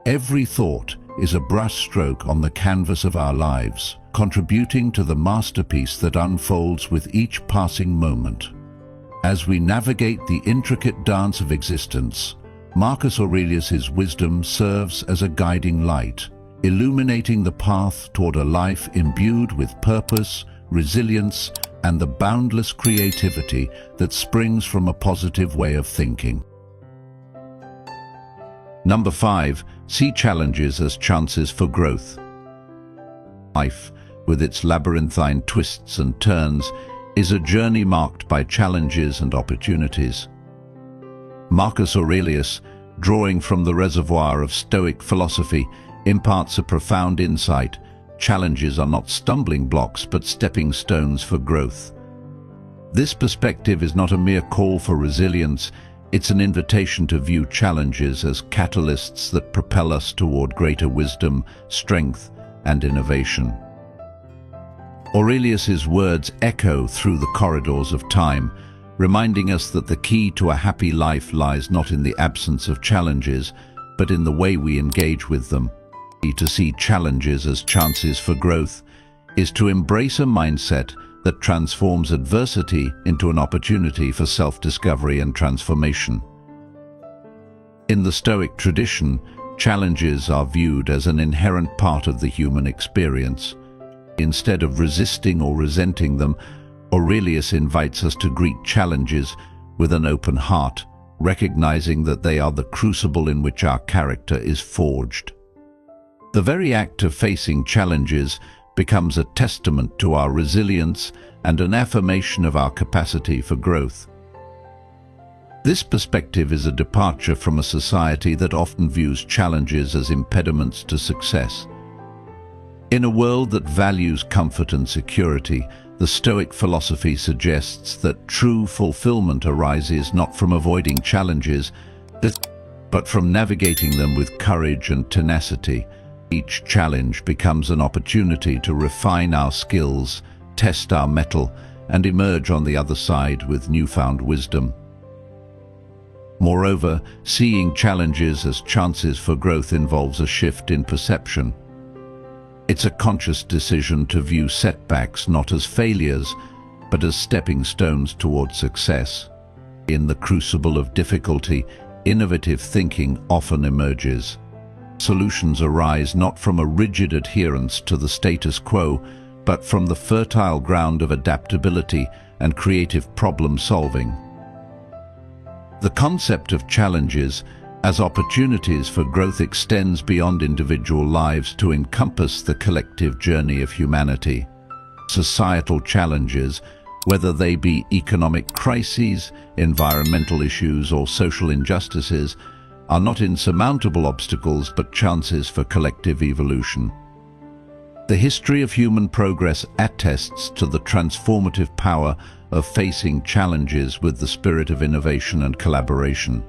Every thought, is a brushstroke on the canvas of our lives, contributing to the masterpiece that unfolds with each passing moment. As we navigate the intricate dance of existence, Marcus Aurelius's wisdom serves as a guiding light, illuminating the path toward a life imbued with purpose, resilience, and the boundless creativity that springs from a positive way of thinking. Number 5. See challenges as chances for growth. Life, with its labyrinthine twists and turns, is a journey marked by challenges and opportunities. Marcus Aurelius, drawing from the reservoir of Stoic philosophy, imparts a profound insight. Challenges are not stumbling blocks but stepping stones for growth. This perspective is not a mere call for resilience, it's an invitation to view challenges as catalysts that propel us toward greater wisdom, strength, and innovation. Aurelius's words echo through the corridors of time, reminding us that the key to a happy life lies not in the absence of challenges, but in the way we engage with them. To see challenges as chances for growth is to embrace a mindset that transforms adversity into an opportunity for self-discovery and transformation. In the Stoic tradition, challenges are viewed as an inherent part of the human experience. Instead of resisting or resenting them, Aurelius invites us to greet challenges with an open heart, recognizing that they are the crucible in which our character is forged. The very act of facing challenges becomes a testament to our resilience and an affirmation of our capacity for growth. This perspective is a departure from a society that often views challenges as impediments to success. In a world that values comfort and security, the Stoic philosophy suggests that true fulfillment arises not from avoiding challenges, but from navigating them with courage and tenacity. Each challenge becomes an opportunity to refine our skills, test our mettle, and emerge on the other side with newfound wisdom. Moreover, seeing challenges as chances for growth involves a shift in perception. It's a conscious decision to view setbacks not as failures, but as stepping stones towards success. In the crucible of difficulty, innovative thinking often emerges. Solutions arise not from a rigid adherence to the status quo, but from the fertile ground of adaptability and creative problem-solving. The concept of challenges as opportunities for growth extends beyond individual lives to encompass the collective journey of humanity. Societal challenges, whether they be economic crises, environmental issues, or social injustices, are not insurmountable obstacles but chances for collective evolution. The history of human progress attests to the transformative power of facing challenges with the spirit of innovation and collaboration.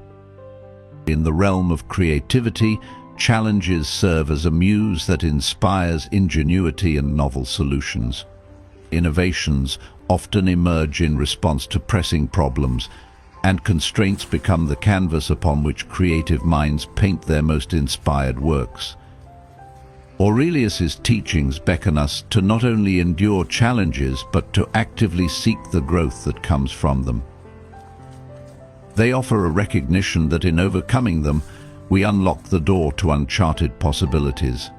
In the realm of creativity, challenges serve as a muse that inspires ingenuity and novel solutions. Innovations often emerge in response to pressing problems, and constraints become the canvas upon which creative minds paint their most inspired works. Aurelius's teachings beckon us to not only endure challenges but to actively seek the growth that comes from them. They offer a recognition that in overcoming them, we unlock the door to uncharted possibilities.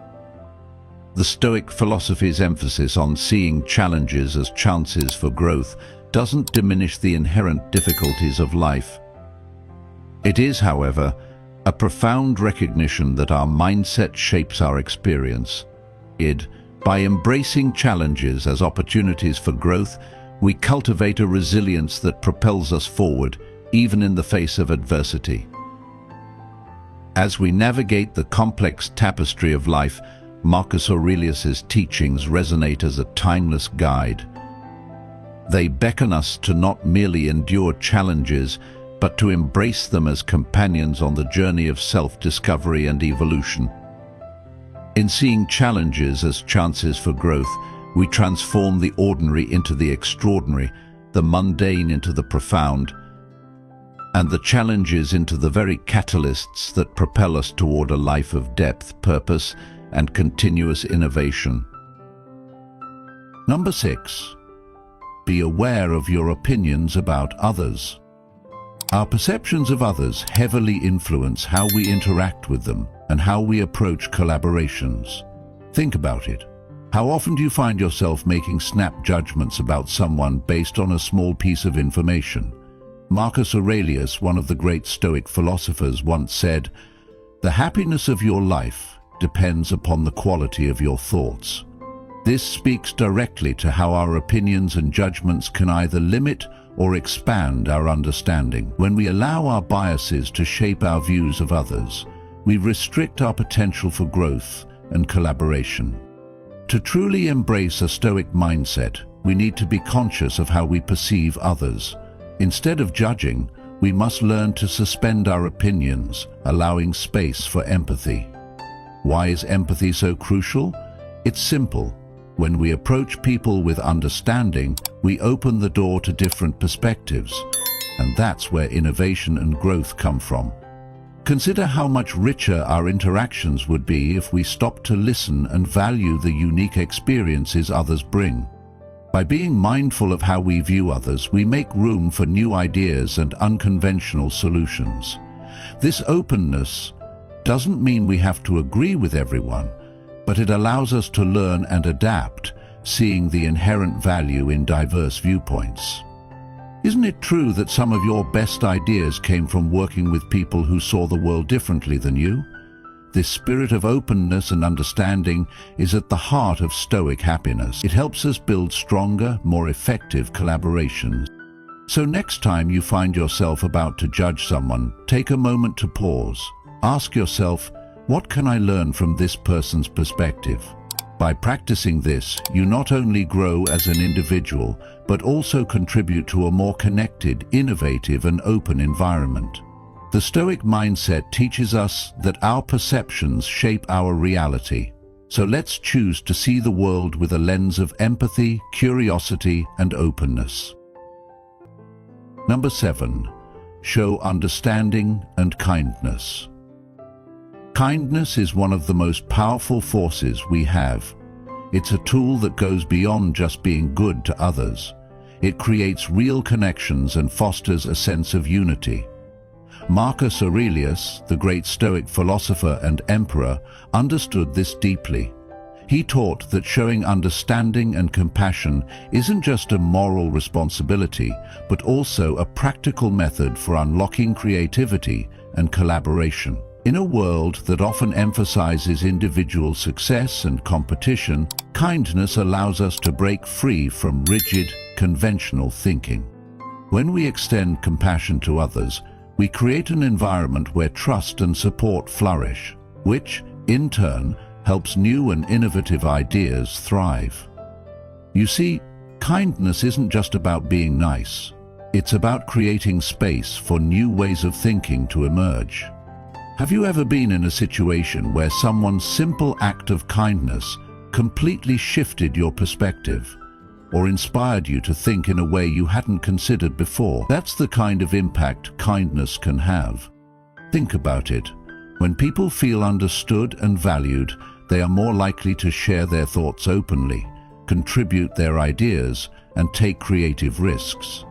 The Stoic philosophy's emphasis on seeing challenges as chances for growth doesn't diminish the inherent difficulties of life. It is, however, a profound recognition that our mindset shapes our experience. By embracing challenges as opportunities for growth, we cultivate a resilience that propels us forward, even in the face of adversity. As we navigate the complex tapestry of life, Marcus Aurelius's teachings resonate as a timeless guide. They beckon us to not merely endure challenges, but to embrace them as companions on the journey of self-discovery and evolution. In seeing challenges as chances for growth, we transform the ordinary into the extraordinary, the mundane into the profound, and the challenges into the very catalysts that propel us toward a life of depth, purpose, and continuous innovation. Number 6. Be aware of your opinions about others. Our perceptions of others heavily influence how we interact with them and how we approach collaborations. Think about it. How often do you find yourself making snap judgments about someone based on a small piece of information? Marcus Aurelius, one of the great Stoic philosophers, once said, "The happiness of your life depends upon the quality of your thoughts." This speaks directly to how our opinions and judgments can either limit or expand our understanding. When we allow our biases to shape our views of others, we restrict our potential for growth and collaboration. To truly embrace a Stoic mindset, we need to be conscious of how we perceive others. Instead of judging, we must learn to suspend our opinions, allowing space for empathy. Why is empathy so crucial? It's simple. When we approach people with understanding, we open the door to different perspectives, and that's where innovation and growth come from. Consider how much richer our interactions would be if we stopped to listen and value the unique experiences others bring. By being mindful of how we view others, we make room for new ideas and unconventional solutions. This openness doesn't mean we have to agree with everyone, but it allows us to learn and adapt, seeing the inherent value in diverse viewpoints. Isn't it true that some of your best ideas came from working with people who saw the world differently than you? This spirit of openness and understanding is at the heart of Stoic happiness. It helps us build stronger, more effective collaborations. So next time you find yourself about to judge someone, take a moment to pause. Ask yourself, what can I learn from this person's perspective? By practicing this, you not only grow as an individual, but also contribute to a more connected, innovative, and open environment. The Stoic mindset teaches us that our perceptions shape our reality. So let's choose to see the world with a lens of empathy, curiosity, and openness. Number 7. Show understanding and kindness. Kindness is one of the most powerful forces we have. It's a tool that goes beyond just being good to others. It creates real connections and fosters a sense of unity. Marcus Aurelius, the great Stoic philosopher and emperor, understood this deeply. He taught that showing understanding and compassion isn't just a moral responsibility, but also a practical method for unlocking creativity and collaboration. In a world that often emphasizes individual success and competition, kindness allows us to break free from rigid, conventional thinking. When we extend compassion to others, we create an environment where trust and support flourish, which, in turn, helps new and innovative ideas thrive. You see, kindness isn't just about being nice. It's about creating space for new ways of thinking to emerge. Have you ever been in a situation where someone's simple act of kindness completely shifted your perspective, or inspired you to think in a way you hadn't considered before? That's the kind of impact kindness can have. Think about it. When people feel understood and valued, they are more likely to share their thoughts openly, contribute their ideas, and take creative risks.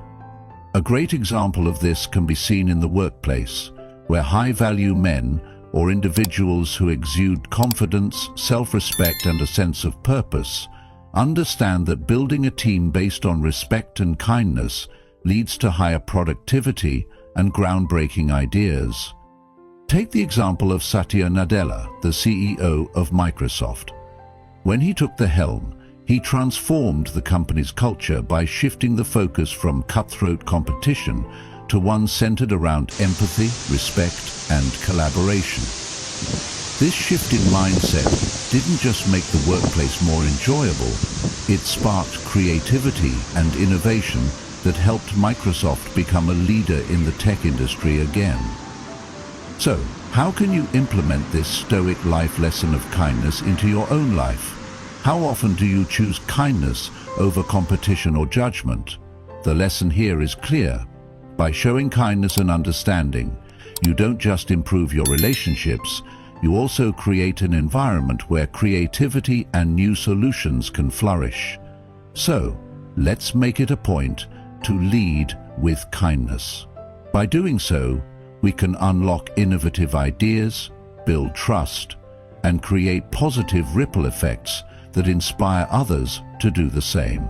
A great example of this can be seen in the workplace, where high-value men or individuals who exude confidence, self-respect, and a sense of purpose understand that building a team based on respect and kindness leads to higher productivity and groundbreaking ideas. Take the example of Satya Nadella, the CEO of Microsoft. When he took the helm, he transformed the company's culture by shifting the focus from cutthroat competition to one centered around empathy, respect, and collaboration. This shift in mindset didn't just make the workplace more enjoyable, it sparked creativity and innovation that helped Microsoft become a leader in the tech industry again. So, how can you implement this Stoic life lesson of kindness into your own life? How often do you choose kindness over competition or judgment? The lesson here is clear. By showing kindness and understanding, you don't just improve your relationships, you also create an environment where creativity and new solutions can flourish. So, let's make it a point to lead with kindness. By doing so, we can unlock innovative ideas, build trust, and create positive ripple effects that inspire others to do the same.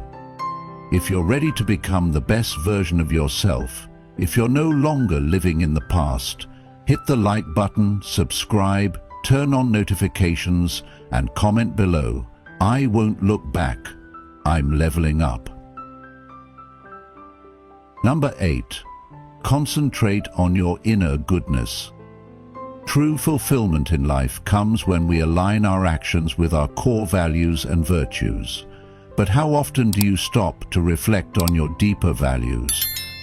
If you're ready to become the best version of yourself, if you're no longer living in the past, hit the like button, subscribe, turn on notifications, and comment below. I won't look back. I'm leveling up. Number 8. Concentrate on your inner goodness. True fulfillment in life comes when we align our actions with our core values and virtues. But how often do you stop to reflect on your deeper values,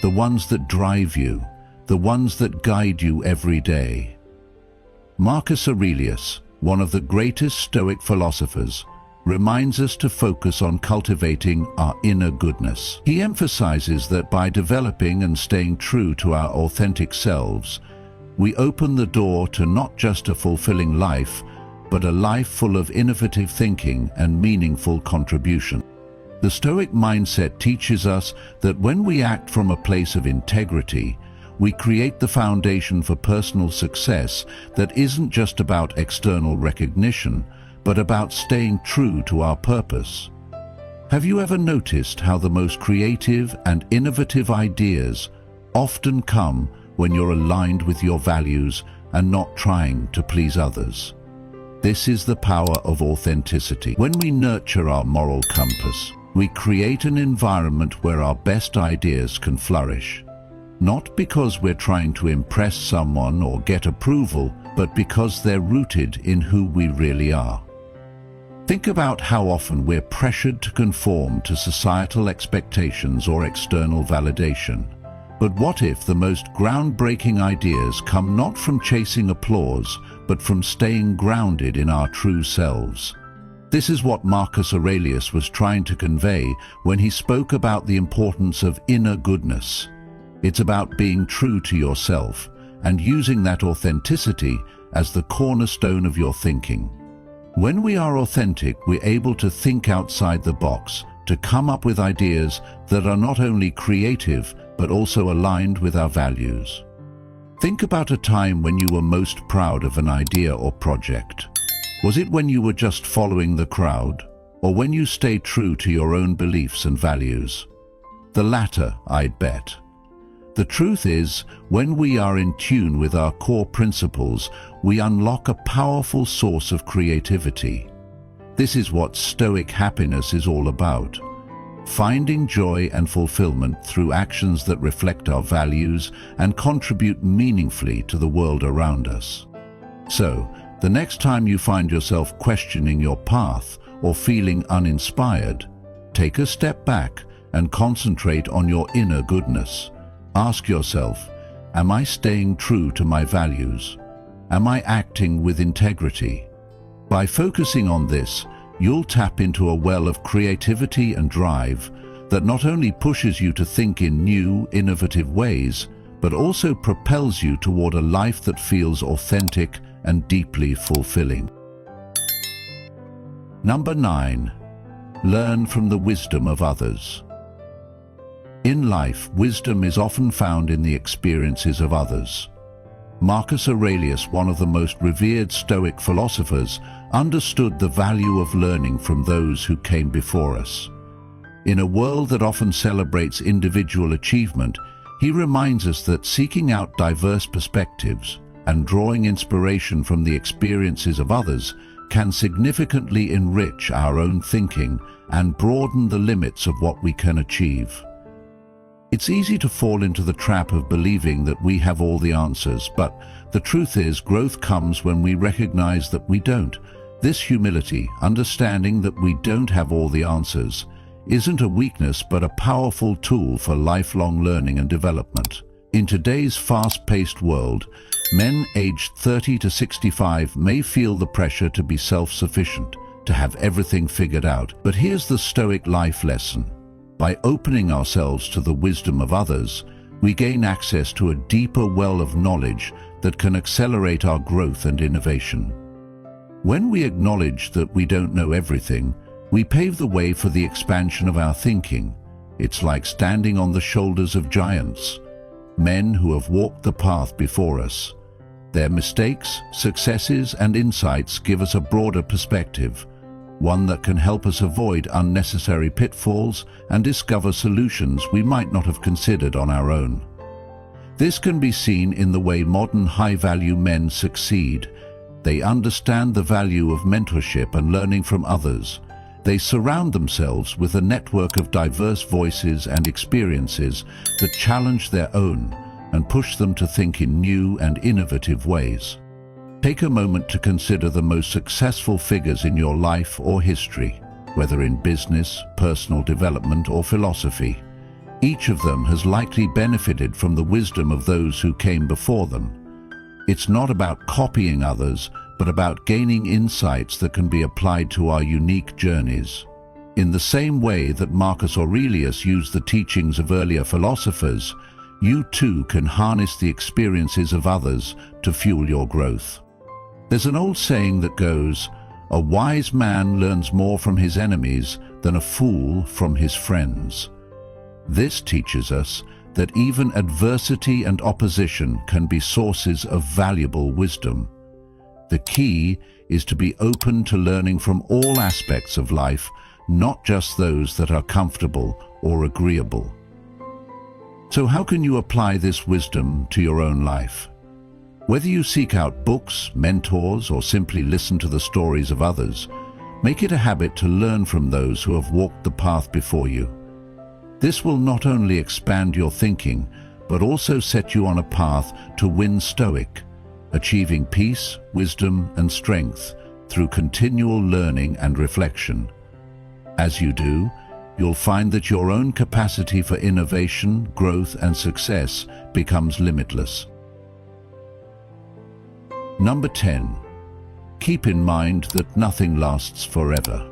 the ones that drive you, the ones that guide you every day? Marcus Aurelius, one of the greatest Stoic philosophers, reminds us to focus on cultivating our inner goodness. He emphasizes that by developing and staying true to our authentic selves, we open the door to not just a fulfilling life, but a life full of innovative thinking and meaningful contribution. The Stoic mindset teaches us that when we act from a place of integrity, we create the foundation for personal success that isn't just about external recognition, but about staying true to our purpose. Have you ever noticed how the most creative and innovative ideas often come when you're aligned with your values and not trying to please others? This is the power of authenticity. When we nurture our moral compass, we create an environment where our best ideas can flourish. Not because we're trying to impress someone or get approval, but because they're rooted in who we really are. Think about how often we're pressured to conform to societal expectations or external validation. But what if the most groundbreaking ideas come not from chasing applause, but from staying grounded in our true selves? This is what Marcus Aurelius was trying to convey when he spoke about the importance of inner goodness. It's about being true to yourself and using that authenticity as the cornerstone of your thinking. When we are authentic, we're able to think outside the box, to come up with ideas that are not only creative, but also aligned with our values. Think about a time when you were most proud of an idea or project. Was it when you were just following the crowd, or when you stayed true to your own beliefs and values? The latter, I'd bet. The truth is, when we are in tune with our core principles, we unlock a powerful source of creativity. This is what Stoic happiness is all about. Finding joy and fulfillment through actions that reflect our values and contribute meaningfully to the world around us. So, the next time you find yourself questioning your path or feeling uninspired, take a step back and concentrate on your inner goodness. Ask yourself, am I staying true to my values? Am I acting with integrity? By focusing on this, you'll tap into a well of creativity and drive that not only pushes you to think in new, innovative ways, but also propels you toward a life that feels authentic and deeply fulfilling. Number 9. Learn from the wisdom of others. In life, wisdom is often found in the experiences of others. Marcus Aurelius, one of the most revered Stoic philosophers, understood the value of learning from those who came before us. In a world that often celebrates individual achievement, he reminds us that seeking out diverse perspectives and drawing inspiration from the experiences of others can significantly enrich our own thinking and broaden the limits of what we can achieve. It's easy to fall into the trap of believing that we have all the answers, but the truth is, growth comes when we recognize that we don't. This humility, understanding that we don't have all the answers, isn't a weakness but a powerful tool for lifelong learning and development. In today's fast-paced world, men aged 30 to 65 may feel the pressure to be self-sufficient, to have everything figured out. But here's the Stoic life lesson. By opening ourselves to the wisdom of others, we gain access to a deeper well of knowledge that can accelerate our growth and innovation. When we acknowledge that we don't know everything, we pave the way for the expansion of our thinking. It's like standing on the shoulders of giants, men who have walked the path before us. Their mistakes, successes, and insights give us a broader perspective, one that can help us avoid unnecessary pitfalls and discover solutions we might not have considered on our own. This can be seen in the way modern high-value men succeed. They understand the value of mentorship and learning from others. They surround themselves with a network of diverse voices and experiences that challenge their own and push them to think in new and innovative ways. Take a moment to consider the most successful figures in your life or history, whether in business, personal development, or philosophy. Each of them has likely benefited from the wisdom of those who came before them. It's not about copying others, but about gaining insights that can be applied to our unique journeys. In the same way that Marcus Aurelius used the teachings of earlier philosophers, you too can harness the experiences of others to fuel your growth. There's an old saying that goes, "A wise man learns more from his enemies than a fool from his friends." This teaches us that even adversity and opposition can be sources of valuable wisdom. The key is to be open to learning from all aspects of life, not just those that are comfortable or agreeable. So how can you apply this wisdom to your own life? Whether you seek out books, mentors, or simply listen to the stories of others, make it a habit to learn from those who have walked the path before you. This will not only expand your thinking, but also set you on a path to win Stoic, achieving peace, wisdom, and strength through continual learning and reflection. As you do, you'll find that your own capacity for innovation, growth, and success becomes limitless. Number 10. Keep in mind that nothing lasts forever.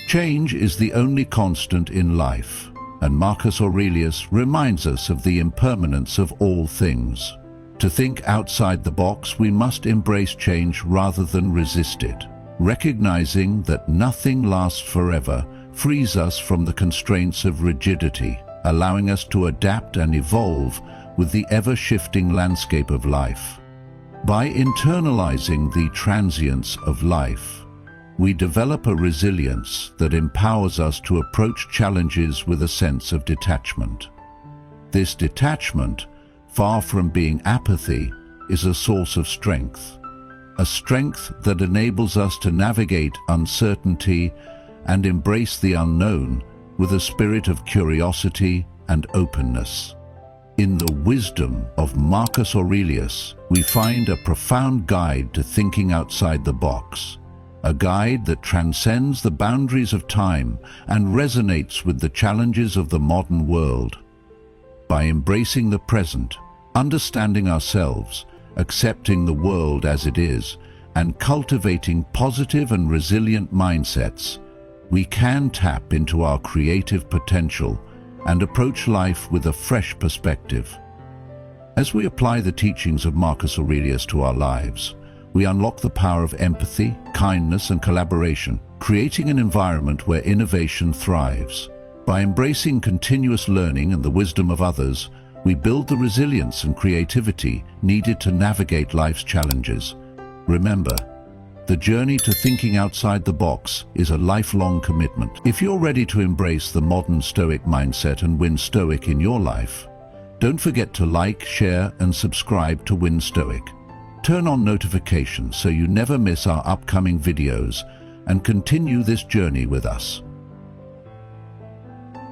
Change is the only constant in life, and Marcus Aurelius reminds us of the impermanence of all things. To think outside the box, we must embrace change rather than resist it. Recognizing that nothing lasts forever frees us from the constraints of rigidity, allowing us to adapt and evolve with the ever-shifting landscape of life. By internalizing the transience of life, we develop a resilience that empowers us to approach challenges with a sense of detachment. This detachment, far from being apathy, is a source of strength. A strength that enables us to navigate uncertainty and embrace the unknown with a spirit of curiosity and openness. In the wisdom of Marcus Aurelius, we find a profound guide to thinking outside the box, a guide that transcends the boundaries of time and resonates with the challenges of the modern world. By embracing the present, understanding ourselves, accepting the world as it is, and cultivating positive and resilient mindsets, we can tap into our creative potential and approach life with a fresh perspective. As we apply the teachings of Marcus Aurelius to our lives, we unlock the power of empathy, kindness, and collaboration, creating an environment where innovation thrives. By embracing continuous learning and the wisdom of others, we build the resilience and creativity needed to navigate life's challenges. Remember, the journey to thinking outside the box is a lifelong commitment. If you're ready to embrace the modern Stoic mindset and win Stoic in your life, don't forget to like, share, and subscribe to Win Stoic. Turn on notifications so you never miss our upcoming videos and continue this journey with us.